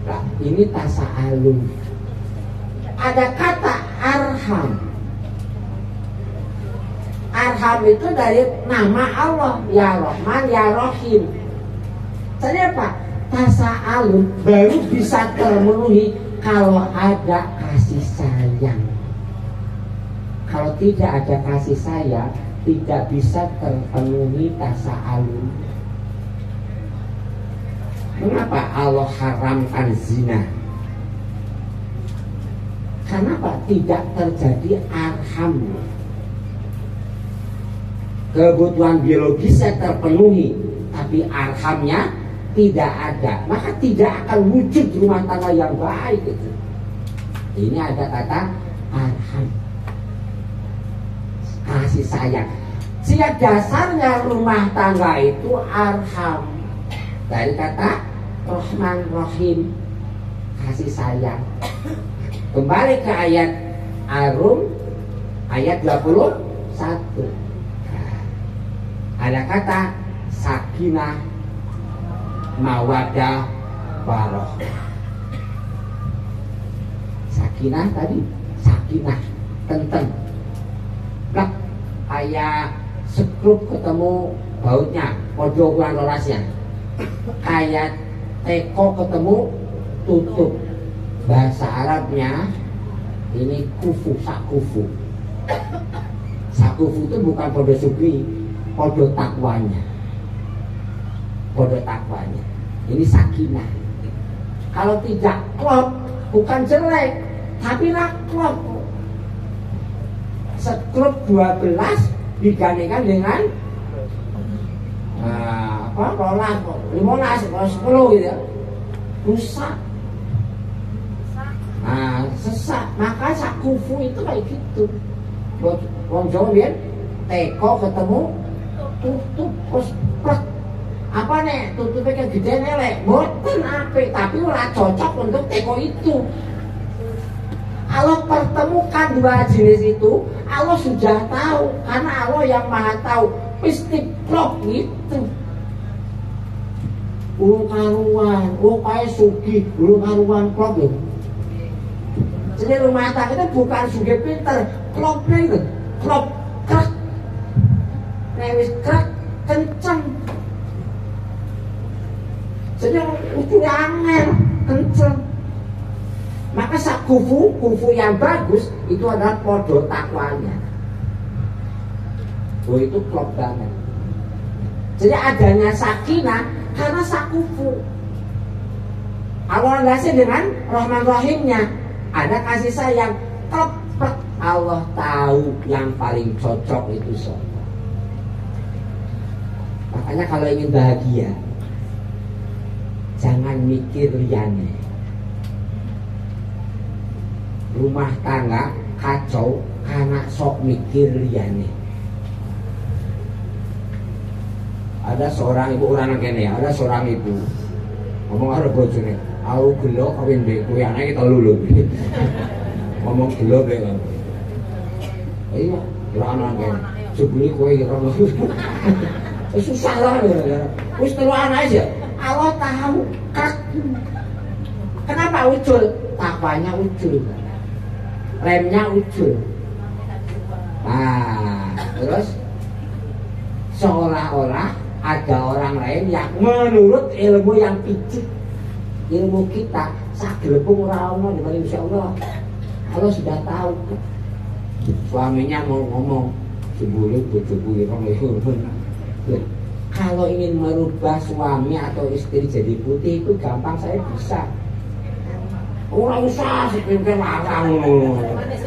Nah, ini tasa'alun. Ada kata arham. Arham itu dari nama Allah, ya Rahman, ya Rahim. Jadi apa? Tasa'alun baru bisa termenuhi kalau ada kasih sayang. tidak ada kasih sayang, tidak bisa terpenuhi tasa'alun. Mengapa Allah haramkan zina? Kenapa tidak terjadi arham? Kebutuhan biologisnya terpenuhi, tapi arhamnya tidak ada, maka tidak akan wujud rumah tangga yang baik itu. Ini ada kata arham, kasih sayang. Sehingga dasarnya rumah tangga itu arham, dari kata Rahman Rahim, kasih sayang. Kembali ke ayat Ar-Rum ayat 21. Ada kata sakinah, mawadah, warohmah. Sakinah tadi, sakinah, tentrem. Plak, kayak sekrup ketemu bautnya, podo ukuran lorasnya. Kayak teko ketemu tutup. Bahasa Arabnya ini kufu, sakufu. Sakufu itu bukan podo sugi, podo takwanya. Podo takwanya. Ini sakinah. Kalau tidak klop, bukan jelek, tapi nak klop. Sekrup 12 digandingkan dengan rolas, 15, 10 gitu ya. Rusak. Sesak. Maka sakufu itu kayak gitu. Wong Jawa biar teko ketemu tutup terus plek. Apa nih tutupnya kayak gede nelek, boten apik, tapi ora cocok untuk teko itu. Allah pertemukan dua jenis itu, Allah sudah tahu, karena Allah yang maha tahu. Istiqlok itu urung karuan, kayak sugi, urung karuan klop loh. Jadi rumah tangga itu bukan sugi pinter, klopnya itu, klop krak, newis krak, kenceng. Jadi itu angin, kenceng. Maka kufu yang bagus itu adalah podo takwanya. Oh itu klop banget. Jadi adanya sakinah karena sakufu. Allah landasi dengan Rahman Rahimnya. Ada kasih sayang. Klop. Allah tahu yang paling cocok itu siapa. Makanya kalau ingin bahagia, jangan mikir liane. Rumah tangga kacau karena sok mikir liane. Ada seorang ibu, orang kene, ada seorang ibu ngomong karo bojone, "Aku gelo kawin mbek kowe, anake kita lulu." Ngomong gelo mbek kowe. Iya, ora ana kene. Jebule kowe ya ora. Susah lah ya. Wis telu anake ya. Allah tahu. Kenapa ucul? Takwanya ucul. Remnya ucul. Terus seolah-olah ada orang lain yang menurut ilmu yang picik, ilmu kita sagelebung ora ono dibanding Insya Allah. Allah sudah tahu. Suaminya mau ngomong, "Jebule bojoku ya." Kalau ingin merubah suami atau istri jadi putih itu gampang, saya bisa. Orang usah sepinter larang,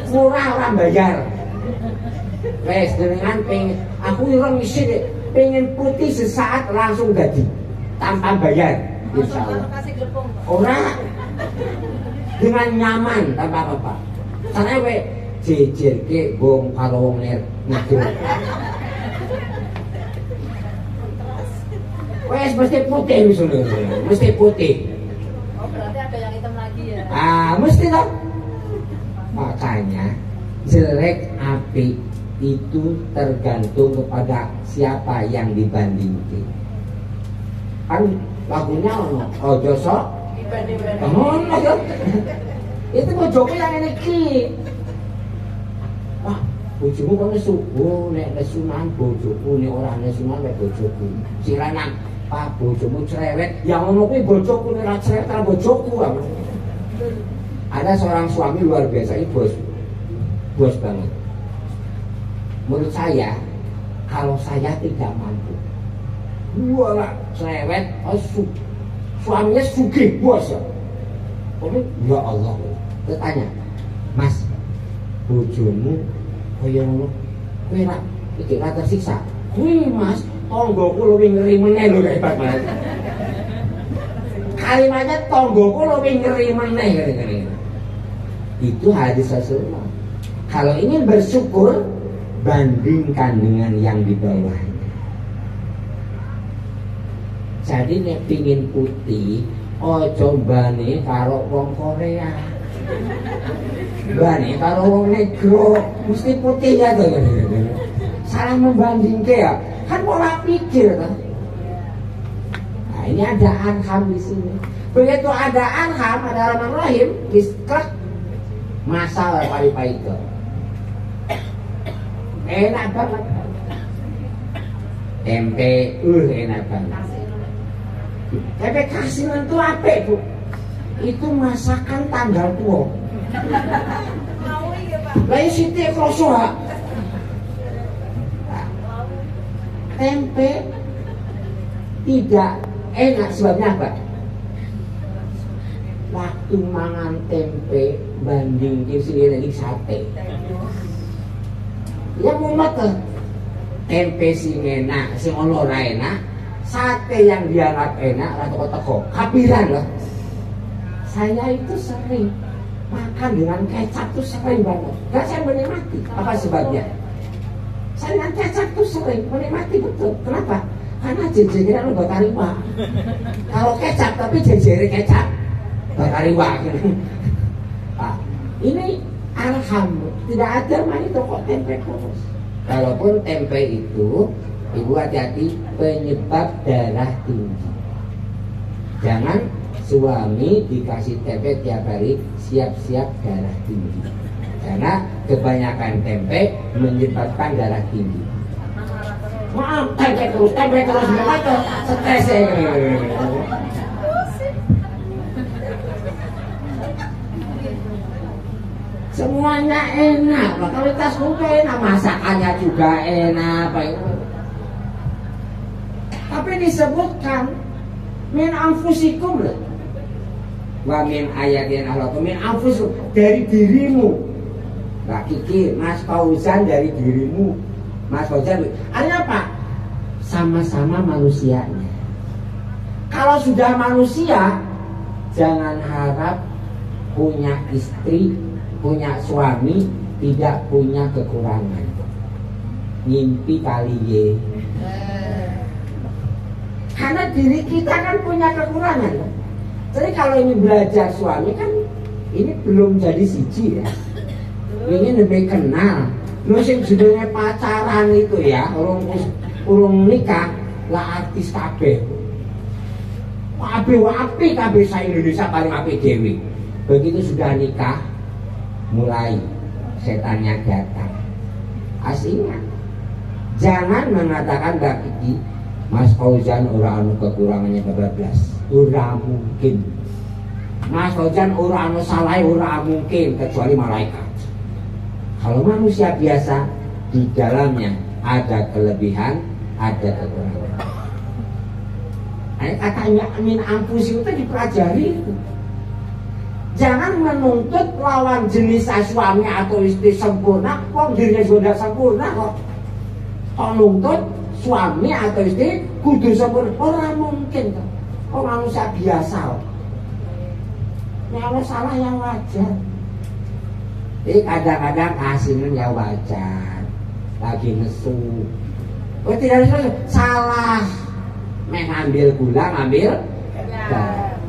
murah orang bayar. Wes dengan pengen, aku orang isi deh, pengen putih sesaat langsung jadi tanpa bayar, insya Allah. Orang dengan nyaman tanpa apa-apa. Karena we jejer ke bong kalau wong ngadu. Wes mesti putih misalnya, mesti putih. Oh berarti ada yang hitam lagi ya? Mesti dong. Makanya jelek api itu tergantung kepada siapa yang dibandingkan. Kan lagunya ono, ojo sok dibanding-banding. Itu bojoku yang ini ki. Wah, bojomu kok nesu? Oh, nek nesunan bojoku, nek ora nesunan nek bojoku. Silanan, Pak, bojomu cerewet. Yang ngono kuwi bojoku nek ora cerewet ora bojoku. Ada seorang suami luar biasa, ini bos banget. menurut saya kalau saya tidak mampu, walah cerewet, suaminya sugih bos ya. Ya Allah, tanya, Mas, bojomu kaya ngono, kowe ra iki ra tersiksa. Kuwi Mas, tanggoku luwih ngeri meneh lho, hebat banget. Kalimatnya tanggoku luwih ngeri meneh ngene. Itu hadis Rasulullah. Kalau ingin bersyukur, bandingkan dengan yang di bawahnya. Jadi nek pingin putih, ojo bane karo wong Korea. Bane karo wong negro, mesti putih ya tuh. Salah membandingke ya. Kan pola pikir kan. Nah, ini ada anham di sini. Begitu ada anham, ada rahman rahim, diskrek masalah pahit-pahit itu. Enak banget. Tempe, enak banget. Tempe kasinan itu apa Bu? Itu masakan tanggal tua. Lain siti krosoha. Tempe tidak enak sebabnya apa? Waktu mangan tempe banding sini lagi sate. Ya mumet tuh. Tempe sing enak, sing ono ora enak, sate yang dianggap enak atau teko kapiran loh. Saya itu sering makan dengan kecap tuh sering banget. Gak saya menikmati. Apa sebabnya? Saya dengan kecap tuh sering menikmati betul. Kenapa? Karena jejernya lo batariwa. Kalau kecap tapi jejernya kecap batariwa. Nah, ini alhamdulillah tidak ada main toko tempe kurus. Kalaupun tempe itu, ibu hati-hati penyebab darah tinggi. Jangan suami dikasih tempe tiap hari siap-siap darah tinggi. Karena kebanyakan tempe menyebabkan darah tinggi. Maaf, tempe terus gimana? Stres ya. Semuanya enak, kualitas juga enak, masakannya juga enak, apa itu. Tapi disebutkan min anfusikum loh. Wa min ayatin Allah, min anfusikum, dari dirimu. Mbak Kiki, Mas Fauzan dari dirimu. Mas Fauzan, artinya apa? Sama-sama manusianya. Kalau sudah manusia, jangan harap punya istri, punya suami tidak punya kekurangan. Ngimpi kali ye. Karena diri kita kan punya kekurangan. Jadi kalau ini belajar suami kan ini belum jadi siji ya. Ini lebih kenal. Lu sing jenenge pacaran itu ya, urung nikah lah artis kabeh. Wapi sa Indonesia paling apik dhewe. Begitu sudah nikah mulai setannya datang. Aslinya jangan mengatakan Mbak Kiki Mas Fauzan ora anu kekurangannya bablas. Ora mungkin. Mas Fauzan ora anu salah, ora mungkin kecuali malaikat. Kalau manusia biasa di dalamnya ada kelebihan, ada kekurangan. Katanya min ampusi itu dipelajari itu. Jangan menuntut lawan jenis suami atau istri sempurna, kok dirinya sudah sempurna kok. Kok nuntut suami atau istri kudu sempurna, orang mungkin kok. Kok manusia biasa kok. Kalau salah yang wajar. Jadi kadang-kadang kasihan ya wajar. Lagi nesu. Oh tidak nesu, salah. Mengambil gula, ngambil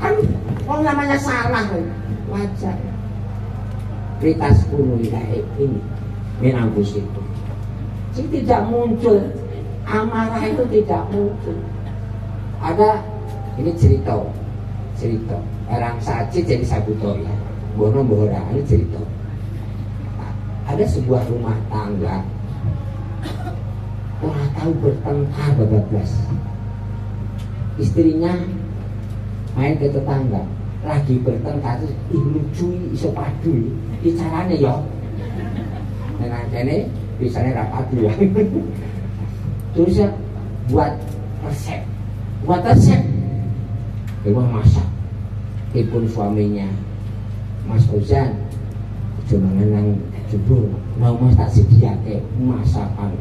kan kalau namanya salah wajar. Kita 10 ini menambus itu. Jadi tidak muncul amarah itu tidak muncul. Ada ini cerita orang saji jadi sabutor ya. Bono bohora ini cerita. Ada sebuah rumah tangga orang tahu bertengkar bablas. Istrinya main ke tetangga lagi bertengkar lucu iso padu iki carane ya. Nah kene misalnya rapadu ya. Terus ya buat resep, memang masak. Ipun suaminya, Mas Fauzan, cuma nang jebul, mau mas tak sediake masakan,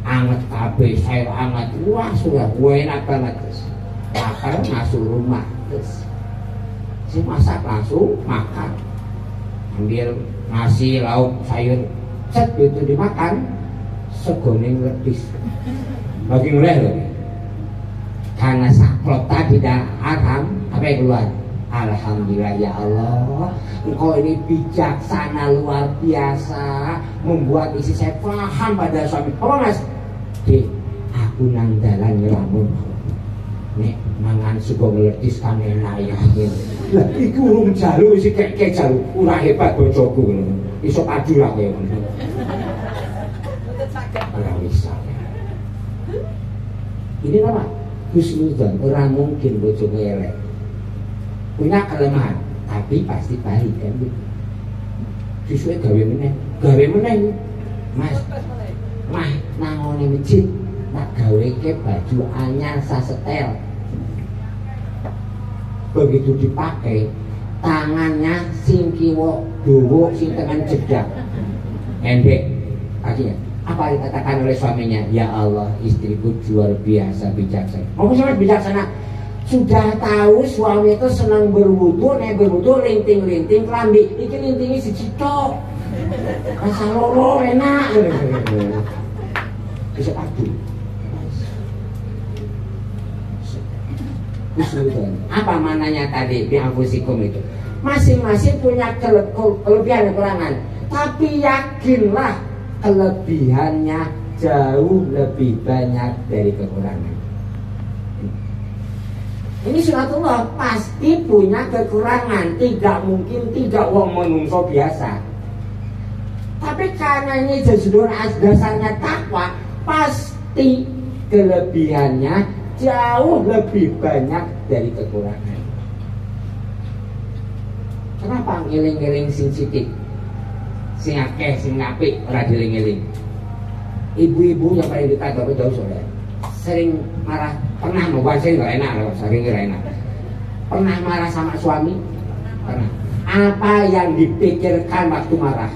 anget kabeh, sayur anget, wah sudah enak banget terus. Makan masuk rumah terus, si masak langsung makan, ambil nasi, lauk, sayur, set itu dimakan, segone ledis, bagi nguleh loh. Karena saklota tidak haram, apa yang keluar? Alhamdulillah ya Allah, engkau ini bijaksana luar biasa, membuat istri saya paham pada suami. Apa mas? Dek, aku nang dalan ngelamun, nek mangan sego meledis kan enak ya. Lah iku urung jalu sih kayak jalu, ora hebat bojoku ngono. Iso padu lah kowe ngono. Ora bisa. Ini apa? Husnudzon, orang mungkin bojomu elek. Punya kelemahan, tapi pasti baik kan. Siswa gawe meneh, mas, mah nangone masjid, tak gawe ke baju anyar sasetel. Begitu dipakai, tangannya sing kiwa dawa, sing tangan jedak, endek, kakinya. Apa dikatakan oleh suaminya? Ya Allah, istriku luar biasa bijaksana. Mau sangat bijaksana. Sudah tahu suami itu senang berwudu, nek berwudu linting-linting kelambi. Iki lintingi siji tok. Rasa loro enak. Bisa padu. Apa mananya tadi bi'anfusikum itu? Masing-masing punya kelebihan dan kekurangan. Tapi yakinlah kelebihannya jauh lebih banyak dari kekurangan. Ini sunatullah pasti punya kekurangan, tidak mungkin tidak wong menungso biasa. Tapi karena ini dasarnya takwa, pasti kelebihannya jauh lebih banyak dari kekurangan. Kenapa ngiling-ngiling sing sithik, sing akeh, sing apik ora dieling-eling? Ibu-ibu yang paling dekat bapak jauh soalnya sering marah, pernah sering nggak enak loh, sering nggak enak. Pernah marah sama suami? Pernah. Apa yang dipikirkan waktu marah?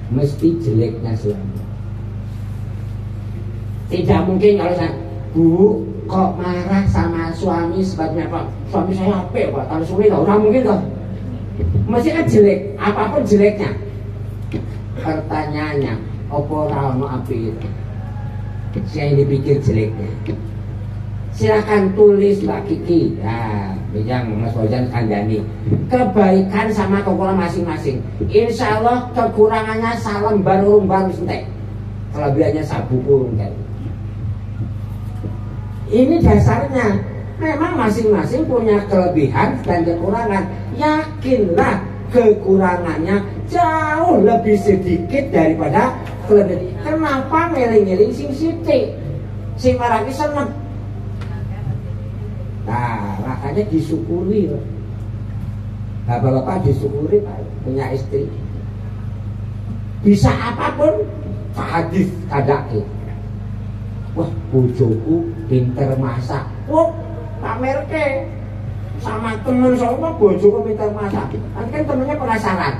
Mesti jeleknya suami. Tidak mungkin kalau saya, Bu, kok marah sama suami sebabnya apa? Suami saya apa Pak? Kalau suami nggak orang mungkin toh. Mesti kan jelek, apapun jeleknya. Pertanyaannya, opo rawno api itu? Saya dipikir jeleknya. Silakan tulis Mbak Kiki, ya, yang Mas Fauzan kandani. Kebaikan sama kekurangan masing-masing. Insya Allah kekurangannya salam baru sentek. Kelebihannya sabu kan. Ini dasarnya. Memang masing-masing punya kelebihan dan kekurangan. Yakinlah kekurangannya jauh lebih sedikit daripada kelebihan. Kenapa ngeling-ngeling sing sithik? Sing marani seneng. Nah, makanya disyukuri. Bapak-bapak disyukuri punya istri. Bisa apapun, hadis kadake. Wah, bojoku pinter masak. Wah, pamerke sama temen sama bojoku pinter masak. Kan temennya penasaran.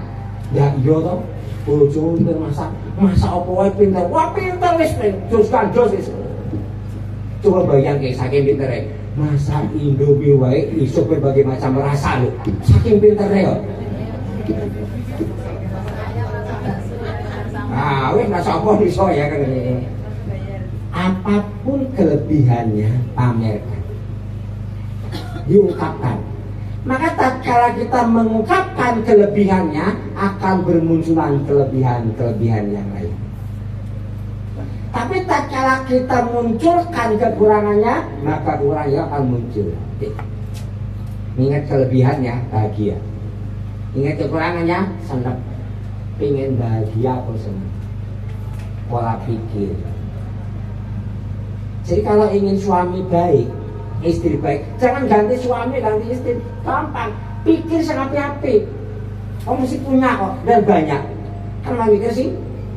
Ya iya toh, bojoku pinter masak. Masak apa wae pinter. Wah, pinter wis jos kan jos wis. Coba bayangke saking pintere. Masak Indomie wae iso berbagai macam rasa lho. Saking pintere kok. Ah, wis masak apa iso ya kan. Apapun kelebihannya pamerkan, diungkapkan. Maka tatkala kita mengungkapkan kelebihannya, akan bermunculan kelebihan-kelebihan yang lain. Tapi tatkala kita munculkan kekurangannya, maka kekurangannya akan muncul. Ingat kelebihannya, bahagia. Ingat kekurangannya, senang. Pengen bahagia atau senang. Pola pikir. Jadi kalau ingin suami baik, istri baik, jangan ganti suami, ganti istri. Gampang, pikir sangat api. masih punya kok dan banyak. Kan mikir sih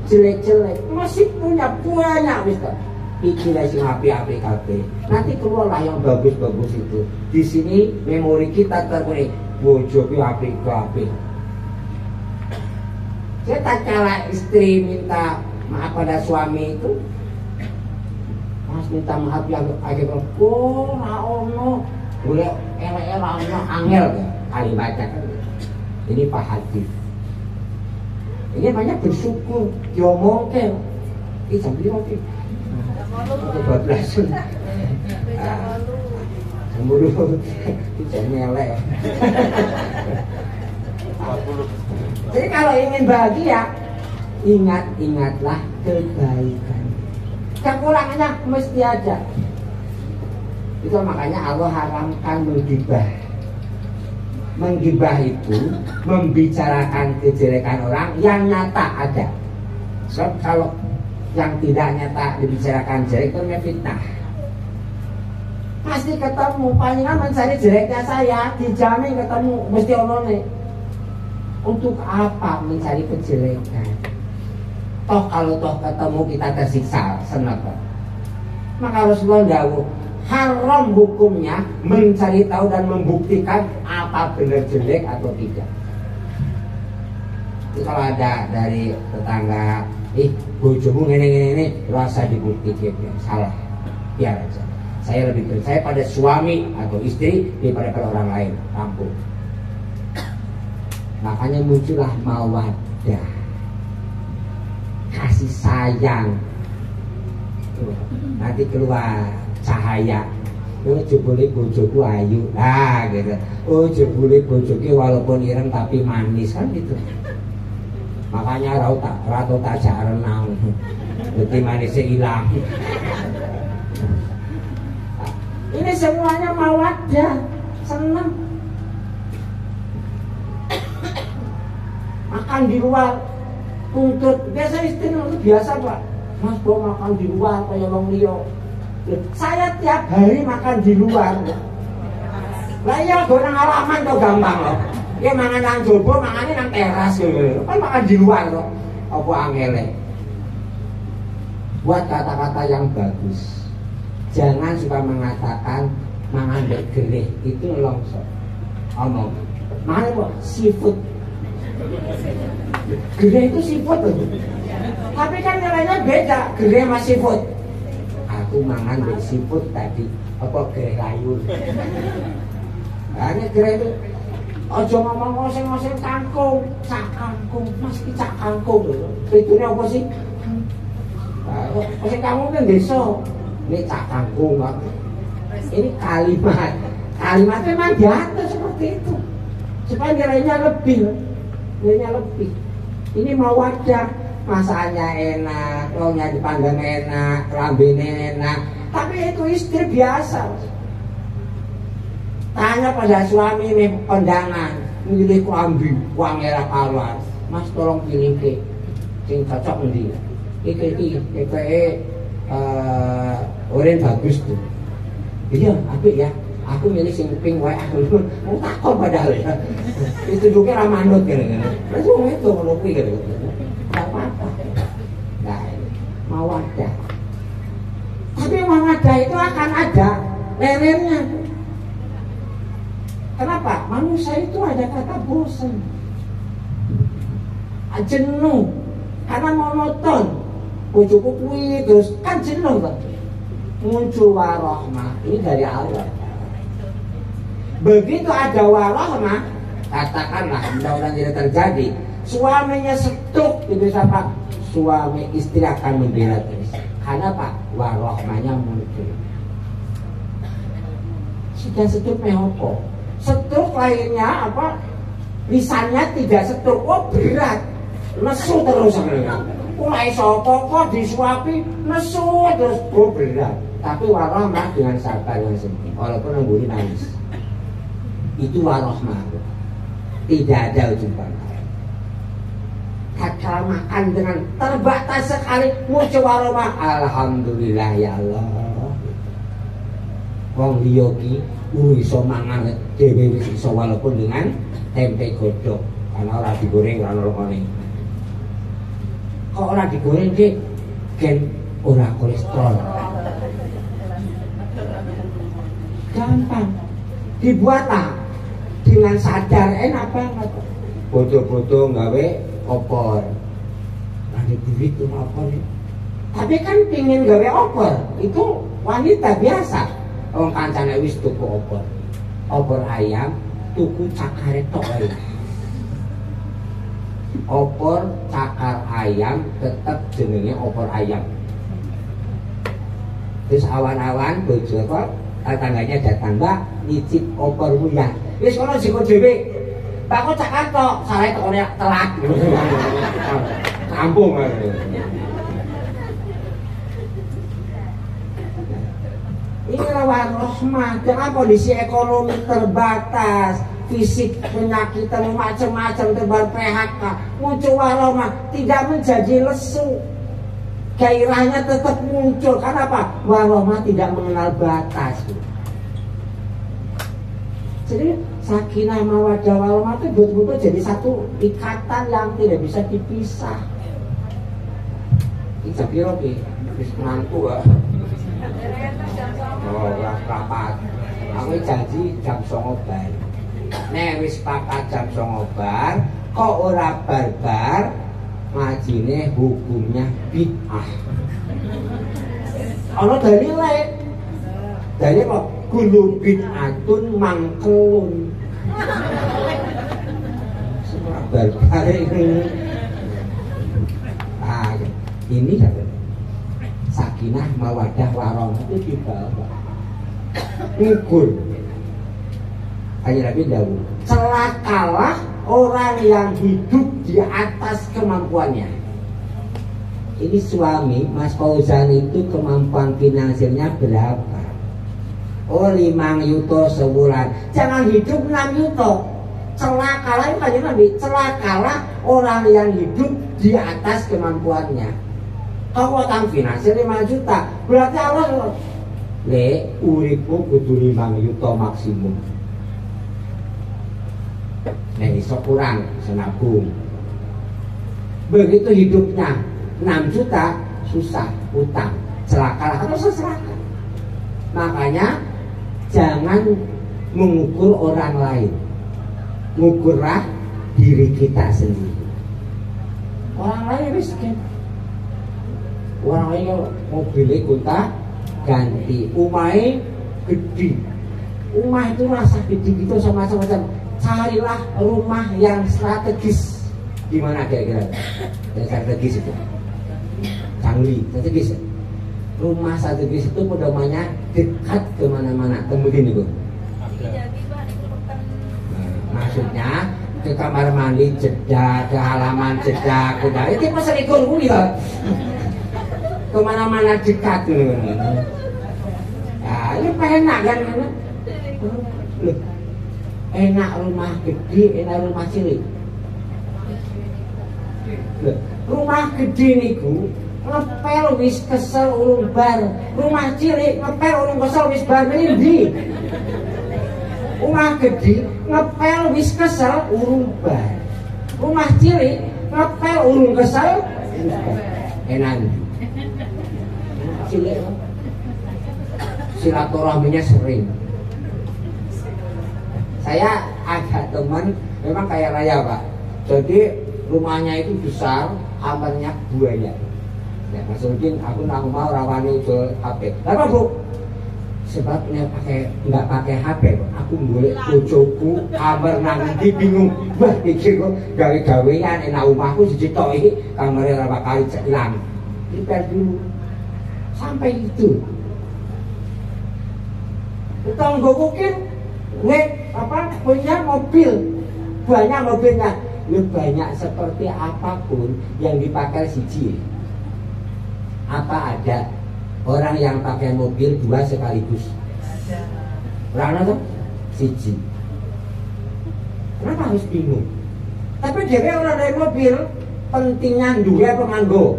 jelek-jelek, masih punya banyak wis kok. Iki lah sing api-api kabeh. Nanti keluarlah yang bagus-bagus itu. Di sini memori kita terkini bojo ki api-api. Saya tak kala istri minta maaf pada suami itu, Mas minta maaf yang akhirnya ono boleh elek-elek angel kali baca kan. Ini Pak Hadif. Ini banyak bersyukur diomongke. Ini jam berapa? 12. Semburu jam elek. Jadi kalau ingin bahagia, ingat-ingatlah kebaikan. Kekurangannya mesti ada. Itu makanya Allah haramkan menggibah. Menggibah itu membicarakan kejelekan orang yang nyata ada. Sebab kalau yang tidak nyata dibicarakan jelek itu fitnah. Pasti ketemu, palingan mencari jeleknya saya, dijamin ketemu, mesti olone. Untuk apa mencari kejelekan? Toh kalau ketemu kita tersiksa, senapa? Maka Rasulullah dawuh, haram hukumnya mencari tahu dan membuktikan apa benar jelek atau tidak. Itu kalau ada dari tetangga, bojomu ngene rasa dibuktikan, salah, biar aja. Saya lebih percaya pada suami atau istri daripada pada orang lain. Rampung. Makanya muncullah mawaddah, kasih sayang. Nanti keluar cahaya. Oh jebule bojoku ayu, gitu. Oh jebule bojoku walaupun ireng tapi manis kan gitu. Makanya ratu tak renang, jadi manisnya hilang. Ini semuanya mawaddah, senang. Makan di luar, tuntut. Biasa istri itu biasa Pak. Mas bawa makan di luar kayak wong liya. Saya tiap hari makan di luar. Lah iya go nang halaman to gampang loh. Ya mangan nang jowo, mangane nang teras gitu. Kan makan di luar kok. Apa angele? Buat kata-kata yang bagus. Jangan suka mengatakan mangan dek gereh itu longsor. Omong. Mana kok seafood. Gereh itu seafood loh. Tapi kan nilainya beda. Gereh sama seafood. Aku mangan dek seafood tadi. Apa gereh layu. Nah ini gereh itu ojo ngomong ngoseng-ngoseng kangkung. Cak kangkung. Mas ini cak kangkung. Bedanya apa sih? Ngoseng kangkung kan desa. Ini cak kangkung. Ini kalimat. Kalimat memang diatur seperti itu. Supaya nilainya lebih. Ini mawaddah, masakannya enak, wongnya dipandang enak, lambene enak. Tapi itu istri biasa. Tanya pada suami ini kondangan, milih kelambi, uang era kawan. Mas tolong pilih ke, sing cocok nanti. Iki, orang bagus tuh. Iya, apik ya. Aku milih sing pink wae aku. Mau takon padahal ya. Itu juga ra manut kira-kira. Wis wong itu ngono kuwi kira-kira. Enggak apa-apa. Nah, mawaddah. Tapi mawaddah itu akan ada lelenya. Kenapa? Manusia itu ada kata bosan. Jenuh. Karena monoton. Bojoku kuwi terus kan jenuh kan. Muncul warahmah. Ini dari Allah. Begitu ada warahmah, katakanlah mudah-mudahan tidak terjadi, suaminya setuk itu siapa? Suami istri akan membela istri. Karena Pak, warahmahnya muncul. Sudah setuk mehopo. Setuk lainnya apa? Lisannya tidak setuk, oh berat, nesu terus. Mulai sopo kok disuapi, nesu terus, oh berat. Tapi warahmah dengan sabar yang sedih, walaupun nemburi nangis. Itu warahmah. Tidak ada ujung pangkal. Tatkala makan dengan terbatas sekali muncul warahmah. Alhamdulillah ya Allah. Wong liya ki iso mangan dhewe wis iso walaupun dengan tempe godhog Ana ora digoreng ora lorone. Kok ora digoreng, Dik? Gen ora kolesterol. Gampang. Dibuatlah dengan sadar enak banget. Bodoh-bodoh gawe opor. Ada duit tuh opor. Tapi kan pingin gawe opor, itu wanita biasa. Wong kancane wis tuku opor. Opor ayam, tuku cakare tok wae. Opor cakar ayam tetep jenenge opor ayam. Terus awan-awan bojo kok tetangganya datang, Mbak, nyicip opormu ya. Wis kono jiko dhewe. Mbak kok cakar tok, sarae tok ora telat. Kampung ae. Ini lawan rahmah dengan kondisi ekonomi terbatas, fisik penyakitan macam-macam, terbar PHK, muncul warahmah tidak menjadi lesu, gairahnya tetap muncul. Karena apa? Warahmah tidak mengenal batas. Jadi sakinah mawaddah warahmah itu betul-betul jadi satu ikatan yang tidak bisa dipisah. Ini sapiro ki, wis mantu ah. Oh, rapat. Aku janji jam 09.00 bar. Nek wis pakat jam 09.00 bar, kok ora barbar, ngajine hukumnya bid'ah. Ana dalile. Dalile kok kullu bid'atun mangkelun. Semua barbar ini. Ah, ini kan sakinah mawaddah warahmah itu dibawa ukur. Hanya Nabi dahulu, celakalah orang yang hidup di atas kemampuannya. Ini suami Mas Fauzan itu kemampuan finansialnya berapa? Oh 5 yuto sebulan. Jangan hidup 6 yuto. Celakalah, itu kan Nabi, celakalah orang yang hidup di atas kemampuannya. Kalau utang finansial 5 juta, berarti Allah le uripmu kudu 5 juta maksimum. Nah iso kurang senabung. Begitu hidupnya 6 juta susah utang, celakalah atau seseraka. Makanya jangan mengukur orang lain, mengukurlah diri kita sendiri. Orang lain miskin. Orang lain mobilnya gonta ganti, umai gede, rumah itu rasa gede gitu sama-sama. Carilah rumah yang strategis. Di mana kira-kira yang strategis itu? Canggih, strategis. Rumah strategis itu namanya dekat kemana-mana. Kemudian itu. Maksudnya ke kamar mandi jeda, ke halaman jeda, itu pas ikut ya. Kemana-mana dekat tuh. Nah, ini enak kan? Enak rumah gede, enak rumah cilik. Rumah gede niku ngepel wis kesel urung bar. Rumah cilik ngepel urung kesel wis bar endi? Rumah gede ngepel wis kesel urung bar. Rumah cilik ngepel urung kesel enak. Cilik silaturahminya sering. Saya ada teman memang kaya raya Pak. Jadi rumahnya itu besar, kamarnya banyak. Ya Mas Udin, aku nak mau rawani jual HP. Kenapa Bu? Sebabnya nggak pakai HP. Aku boleh bojoku kamar nanti bingung. Wah pikir kok gawe-gawean enak rumahku dijitoki kamarnya berapa kali hilang. Prepare dulu. Sampai itu tetangga mungkin punya mobil, banyak mobilnya, banyak seperti apapun yang dipakai siji. Apa ada orang yang pakai mobil 2 sekaligus? Berapa tuh? Siji. Kenapa harus bingung? Tapi dia orang dari mobil pentingnya dua apa manggo?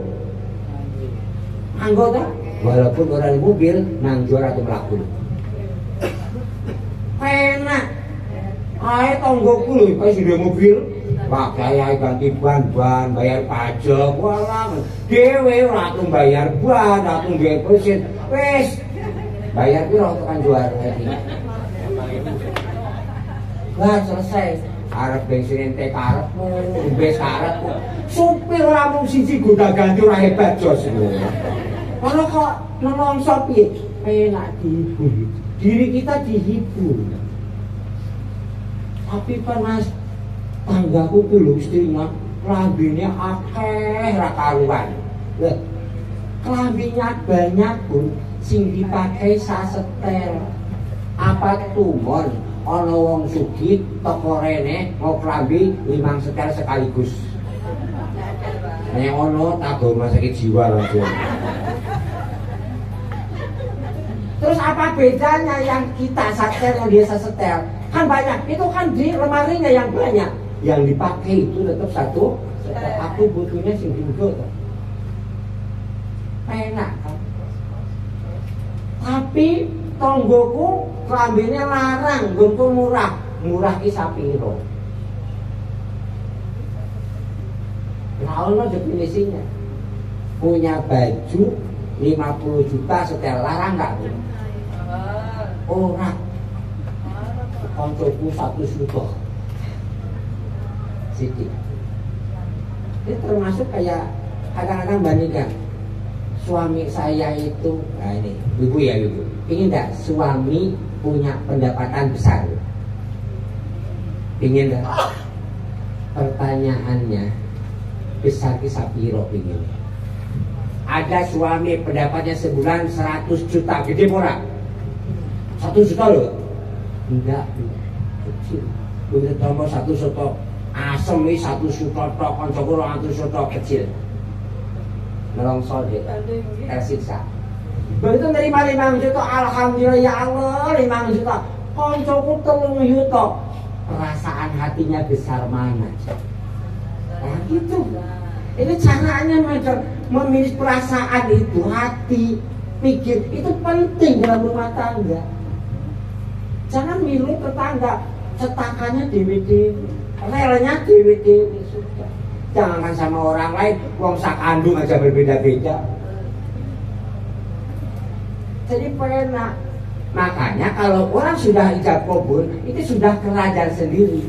Manggo tuh? Walaupun orang mobil nanggur atau melaku enak ayo tonggoku lho pas sudah mobil Wah, kaya ganti ban, bayar pajak, walah. Dewe langsung bayar ban, langsung deposit. Wes, bayar piro tekan juara iki. Wah, selesai. Arep bensin ente karepmu, wis karepmu. Supir ora mung siji gonta-ganti ora hebat jos. Kalau kok nelongso piye? Enak dihibur. Diri kita dihibur. Tapi panas tanggaku ku lho istrinya, klambine akeh ra karuan. Lho, klambinya banyak pun sing dipakai sasetel. Apa tumon ana wong sugih teko rene mau klambi 5 setel sekaligus. Nek ono tak go rumah sakit jiwa langsung. Terus apa bedanya yang kita setel yang dia setel? Kan banyak, itu kan di lemarinya yang banyak. Yang dipakai itu tetap satu. Aku butuhnya sing duduk. Enak kan? Tapi tonggoku klambine larang, nggonku murah ki sapiro. Nah, ono definisinya. Punya baju 50 juta setel larang enggak? Ora. Koncoku 1 juta. Siti. Ini termasuk kayak kadang-kadang bandingkan suami saya itu, nah ini ibu ya ibu, ingin enggak suami punya pendapatan besar? Ingin enggak? Pertanyaannya besar kisah piro ingin? Ada suami pendapatnya sebulan 100 juta, gede murah? 1 juta loh? Enggak, kecil. Udah tombol 1 juta asem ini 1 juta tok, koncoku 200 juta kecil. Nelongso deh, tersiksa. Begitu nerima 5 juta, alhamdulillah ya Allah 5 juta. Koncoku 3 juta. Perasaan hatinya besar mana? Nah gitu. Ini caranya memilih perasaan itu, hati, pikir itu penting dalam rumah tangga. Jangan milih tetangga, cetakannya DVD, relnya DVD sudah. Jangan sama orang lain, wong sak kandung aja berbeda-beda. Jadi penak. Makanya kalau orang sudah ijab kabul, itu sudah kerajaan sendiri.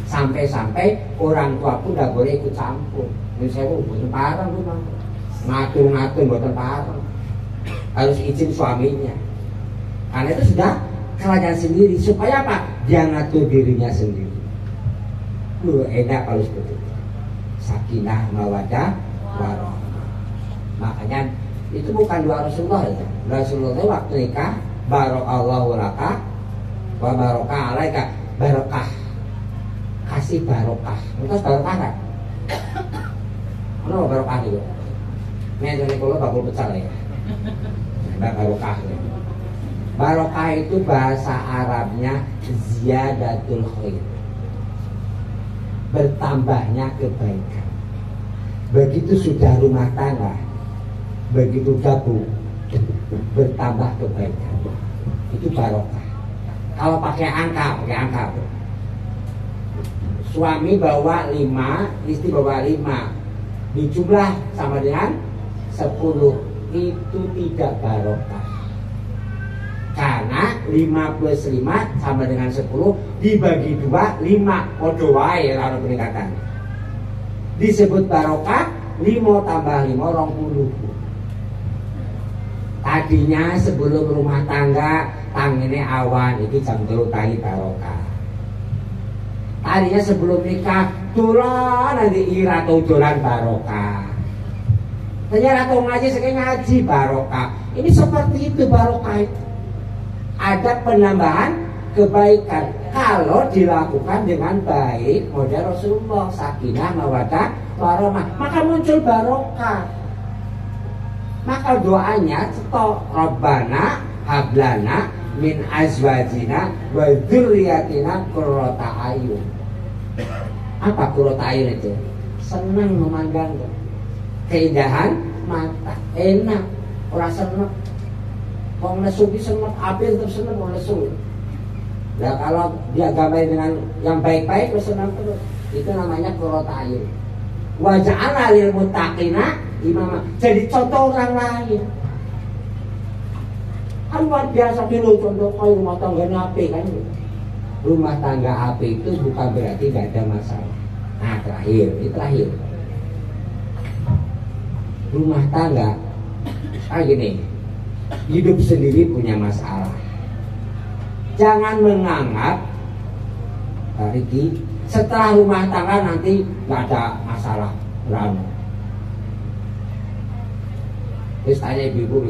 Sampai-sampai orang tua pun tidak boleh ikut campur. Ini saya bukan parang rumah, ngatur-ngatur bukan parang. Harus izin suaminya. Karena itu sudah kerajaan sendiri. Supaya apa? Dia ngatur dirinya sendiri. Enak kalau seperti itu. Sakinah mawadah warahmah. Makanya itu bukan doa Rasulullah ya. Rasulullah waktu nikah barakallahu laka wa barokah alaika, barokah, kasih barokah. Terus barokah kan? Ono barokah itu. Nek jane kula bakul pecal ya. Barokah. Barokah itu bahasa Arabnya ziyadatul khair. Bertambahnya kebaikan. Begitu sudah rumah tangga, begitu gabung, bertambah kebaikan. Itu barokah. Kalau pakai angka. Suami bawa 5, istri bawa 5, dijumlah sama dengan 10. Itu tidak barokah. Karena 5 plus 5 sama dengan 10, dibagi 2, 5. Podo wae kalau peningkatan. Disebut barokah, 5 tambah 5, 20. Tadinya sebelum rumah tangga, tangine awan, itu jam 3 tadi barokah. Tadinya sebelum nikah, dolan nanti ira atau dolan barokah. Ternyata atau ngaji sekali ngaji barokah. Ini seperti itu barokah itu. Ada penambahan kebaikan kalau dilakukan dengan baik model Rasulullah, sakinah mawaddah warahmah, maka muncul barokah. Maka doanya cetok, Rabbana hablana min azwajina wa dzurriyyatina qurrata ayun. Apa qurrata ayun itu? Senang memandang, keindahan mata, enak, ora seneng. Wong nesu ki seneng, apil terus seneng wong nesu. Nah kalau dia gambar dengan yang baik-baik terus senang terus. Itu namanya qurrata ayun. Wa ja'ala lil muttaqina imama. Jadi contoh orang lain. Kan luar biasa dulu contoh rumah tangganya api kan. Rumah tangga api itu bukan berarti gak ada masalah. Nah terakhir. Rumah tangga gini, hidup sendiri punya masalah. Jangan menganggap Riki setelah rumah tangga nanti gak ada masalah. Terus tanya ibu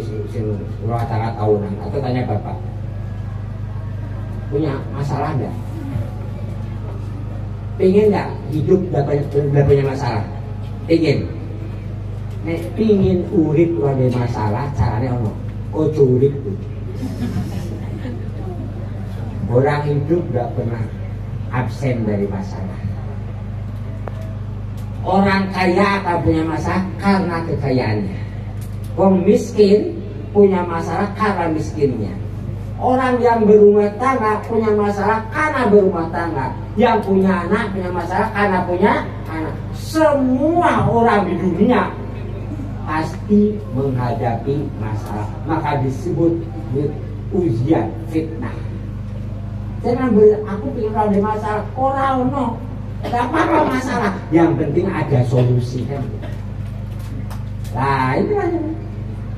rumah tangga tahunan atau tanya bapak, punya masalah enggak? Pengen enggak hidup enggak punya masalah? Pengen. Nek pingin urip ora ada masalah, caranya ono. Ojo urip. Orang hidup enggak pernah absen dari masalah. Orang kaya akan punya masalah karena kekayaannya. Orang miskin punya masalah karena miskinnya. Orang yang berumah tangga punya masalah karena berumah tangga. Yang punya anak punya masalah karena punya anak. Semua orang di dunia pasti menghadapi masalah. Maka disebut ujian, fitnah. Jangan aku pikir kalau ada masalah, orang no, tidak apa-apa masalah. Yang penting ada solusi kan. Nah itu aja.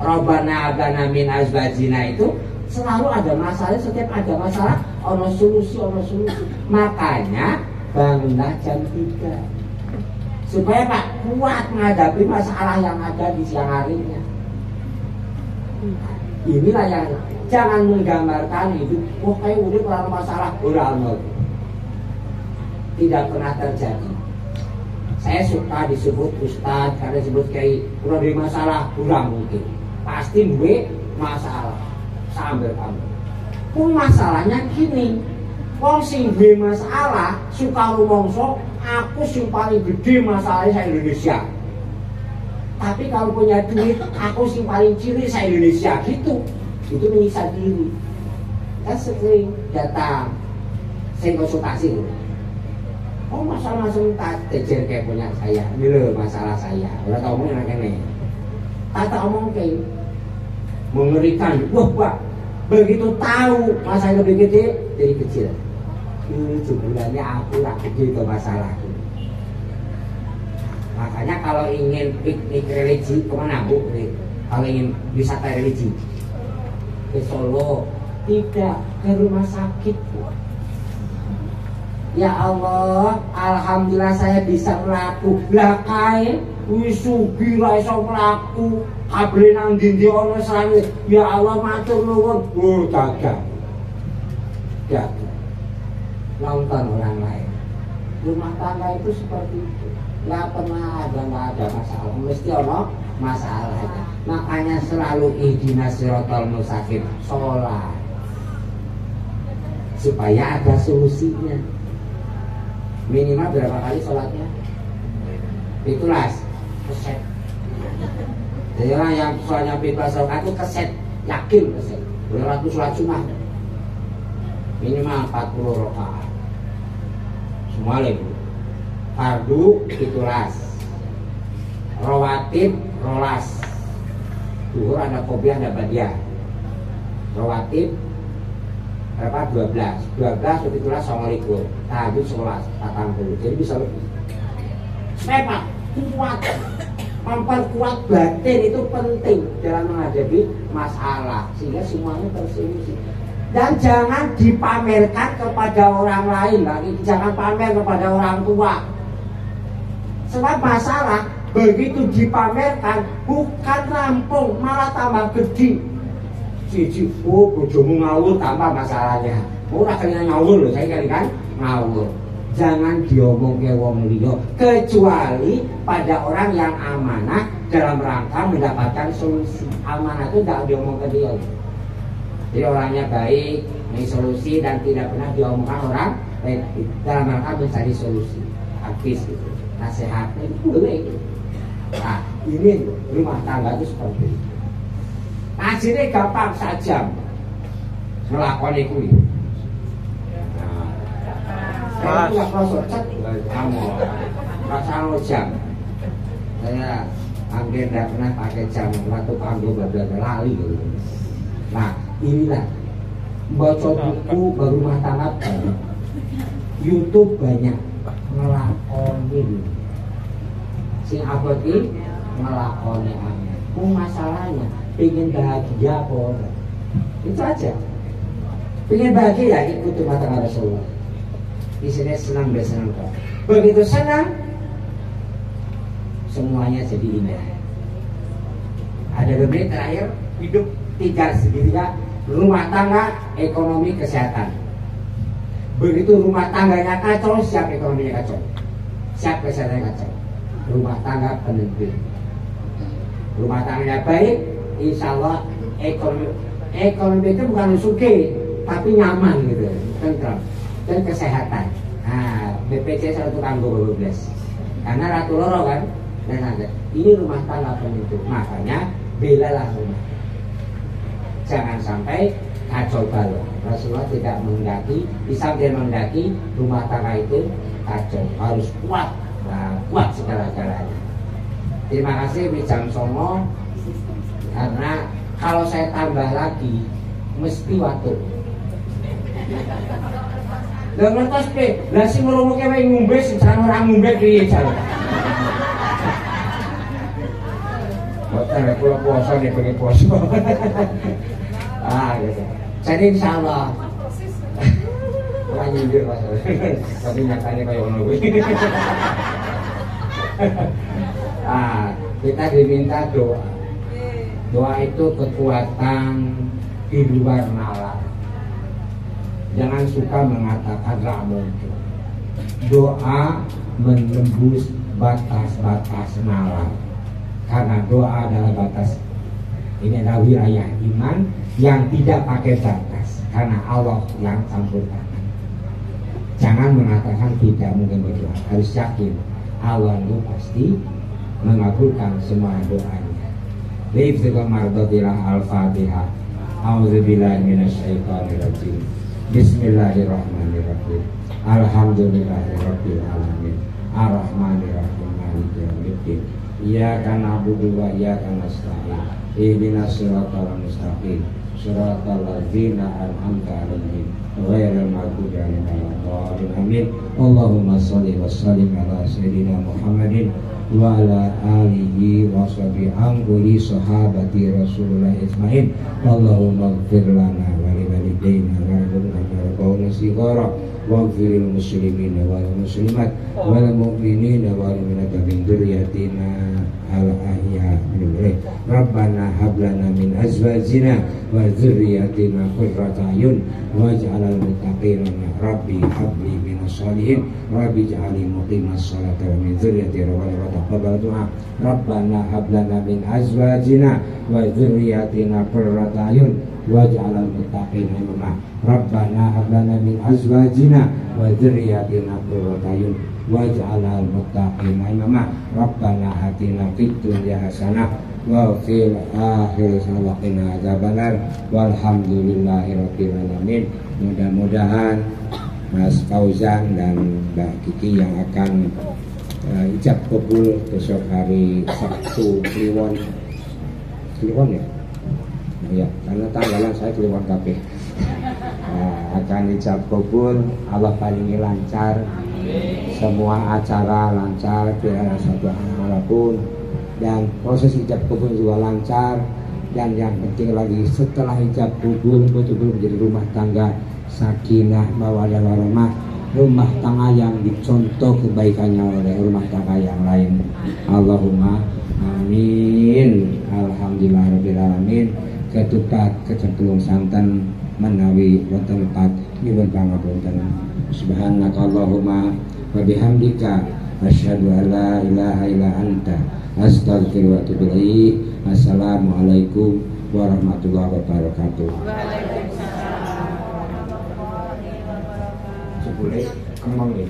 Rabbana abana min azwajina itu selalu ada masalah. Setiap ada masalah ono solusi. Makanya bangunlah jam 3 supaya Pak kuat menghadapi masalah yang ada di siang harinya. Inilah yang jangan menggambarkan hidup kayak udah orang masalah orang. Tidak pernah terjadi. Saya suka disebut ustadz karena disebut kayak udah ada masalah kurang mungkin. Pasti gue masalah sambil kamu. Masalahnya gini, wong sing gue masalah suka rumongso, aku sing paling gede masalahnya saya Indonesia. Tapi kalau punya duit, aku sing paling ciri saya Indonesia gitu. Itu menyiksa diri. Saya sering datang, saya konsultasi. Masalah tak jejer kayak punya saya. Ini loh masalah saya. Udah tau ngomongin anaknya. Tata omong kayak mengerikan. Wah, begitu tahu masalah lebih gede jadi kecil. Ini sebenarnya aku lah gede itu masalahku. Makanya kalau ingin piknik religi kemana Bu? Kalau ingin wisata religi ke Solo, tidak ke rumah sakit Bu. Ya Allah, alhamdulillah saya bisa melaku. Lah kae wis sugih ra iso mlaku. Kable nang ndi ana sane. Ya Allah matur nuwun. Oh, gagal. Nonton orang lain. Rumah tangga itu seperti itu. Nggak pernah ada masalah. Mesti ada masalahnya. Makanya selalu ihdinas siratal mustaqim. Sholat supaya ada solusinya. Minimal berapa kali sholatnya? Itulah keset. Jadi orang yang sholatnya 15 rakaat itu keset, yakin keset. Berapa sholat sunnah? Minimal 40 rakaat. Semua lagi. Fardu itulas. Rawatib rolas. Duhur ada qobliyah ada badiah. Rawatib berapa? 12 itulah 9 tahajud 11 40. Jadi bisa lebih. Sepak kuat, memperkuat batin itu penting dalam menghadapi masalah sehingga semuanya tersolusi. Dan jangan dipamerkan kepada orang lain lagi, jangan pamer kepada orang tua. Sebab masalah begitu dipamerkan bukan rampung malah tambah gede. Siji, bojomu ngawur tambah masalahnya. Ora kena ngawur loh, saya kali kan ngawur. Jangan diomong ke wong liya kecuali pada orang yang amanah dalam rangka mendapatkan solusi. Amanah itu tidak diomong ke dia. Jadi orangnya baik, ini solusi dan tidak pernah diomongkan orang lain dalam rangka mencari solusi. Habis itu nasihatnya itu boleh. Nah ini rumah tangga itu seperti itu. Hasilnya gampang saja melakukan itu. Saya itu nggak prosot, kamu rasa jam. Saya hampir tidak pernah pakai jam waktu panggung berbeda lali gitu. Nah inilah baca buku berumah tangga banyak, YouTube banyak ngelakonin. Sing apa ki ngelakoni aneh. Masalahnya pengen bahagia apa? Itu aja. Pengen bahagia ya ikut rumah tangga Rasulullah. Di sini senang bersenang kok. Begitu senang, semuanya jadi indah. Ada beberapa terakhir hidup tiga segitiga rumah tangga, ekonomi, kesehatan. Begitu rumah tangganya kacau, siap ekonominya kacau, siap kesehatannya kacau. Rumah tangga penentu. Rumah tangganya baik, insya Allah ekonomi itu bukan suke, tapi nyaman gitu, tentram. Dan kesehatan. Nah, BPJS satu kanggo 12. Karena ratu loro kan. Dan ada. Ini rumah tangga penentu. Makanya belalah rumah. Jangan sampai kacau balau. Rasulullah tidak menghendaki, Islam tidak menghendaki rumah tangga itu kacau. Harus kuat. Nah, kuat segala-galanya. Terima kasih Wijam Songo. Karena kalau saya tambah lagi mesti waktu. Lah ngertos pe, lah sing ngrungokke wae ngombe sing jan ora ngombe piye jan. Boten kula puasa nek pengen puasa. Gitu. Jadi insyaallah ora nyindir Mas. Tapi nyatane kaya ngono kuwi. Kita diminta doa. Doa itu kekuatan di luar nalar. Jangan suka mengatakan ramu. Doa menembus batas-batas nalar. Karena doa adalah batas. Ini adalah wilayah iman yang tidak pakai batas. Karena Allah yang campur tangan. Jangan mengatakan tidak mungkin berdoa. Harus yakin Allah itu pasti mengabulkan semua doanya. Lifzika mardatilah al-fatihah. A'udzubillahi minasyaitonirrajim. Bismillahirrahmanirrahim. Alhamdulillahirabbil alamin. Arrahmanirrahim. Maliki yaumiddin. Iyyaka na'budu wa iyyaka nasta'in. Ihdinas siratal mustaqim. Siratal ladzina an'amta 'alaihim ghairil maghdubi 'alaihim waladdallin. Amin. Allahumma shalli wa sallim ala sayyidina Muhammadin wa ala alihi wa sahbihi angkuli sahabati Rasulullah ismail. Allahumma ighfir lana wa li walidayna wa li sighara wa ighfiril muslimina wal muslimat wal mu'minina wal mu'minat min dzurriyyatina al ahya min Rabbana hab lana min azwajina wa dzurriyyatina qurrata a'yun waj'alal muttaqina rabbi habli minas shalihin rabbi ij'alni muqimas sholati wa min dzurriyyati rabbana taqabbal du'a Rabbana hab lana min azwajina wa dzurriyyatina qurrata a'yun waj'alal muttaqina imama Rabbana hab lana min azwajina wa dzurriyyatina qurrata a'yun waj'alal muttaqina imama Rabbana atina fid dunya hasanah wa fil akhirati hasanah wa qina adzabannar walhamdulillahirabbil alamin. Mudah-mudahan Mas Fauzan dan Mbak Kiki yang akan ijab kabul besok hari Sabtu Kliwon ya? Ya, karena tanggalan saya Kliwon kabeh. Akan ijab kabul, Allah paringi lancar. Semua acara lancar, tidak ada satu hal pun, dan proses ijab kabul juga lancar. Dan yang penting lagi setelah ijab kabul betul-betul menjadi rumah tangga sakinah mawaddah warahmah, rumah tangga yang dicontoh kebaikannya oleh rumah tangga yang lain. Allahumma amin. Alhamdulillahirabbil alamin. Ketupat kecemplung santan menawi wonten lepat nyuwun pangapunten. Subhanaka Allahumma wa bihamdika asyhadu an la ilaha illa anta astaghfiruka wa atubu ilaik. Assalamualaikum warahmatullahi wabarakatuh. Boleh kemang nih.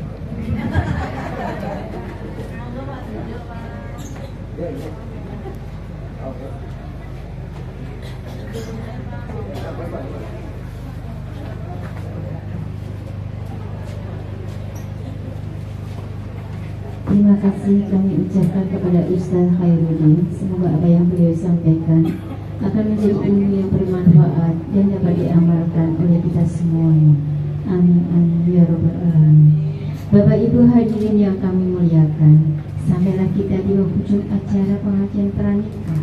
kasih kami ucapkan kepada Ustaz Khairuddin. Semoga apa yang beliau sampaikan akan menjadi ilmu yang bermanfaat dan dapat diamalkan oleh kita semuanya. Amin amin ya rabbal alamin. Bapak Ibu hadirin yang kami muliakan, sampailah kita di penghujung acara pengajian pranikah.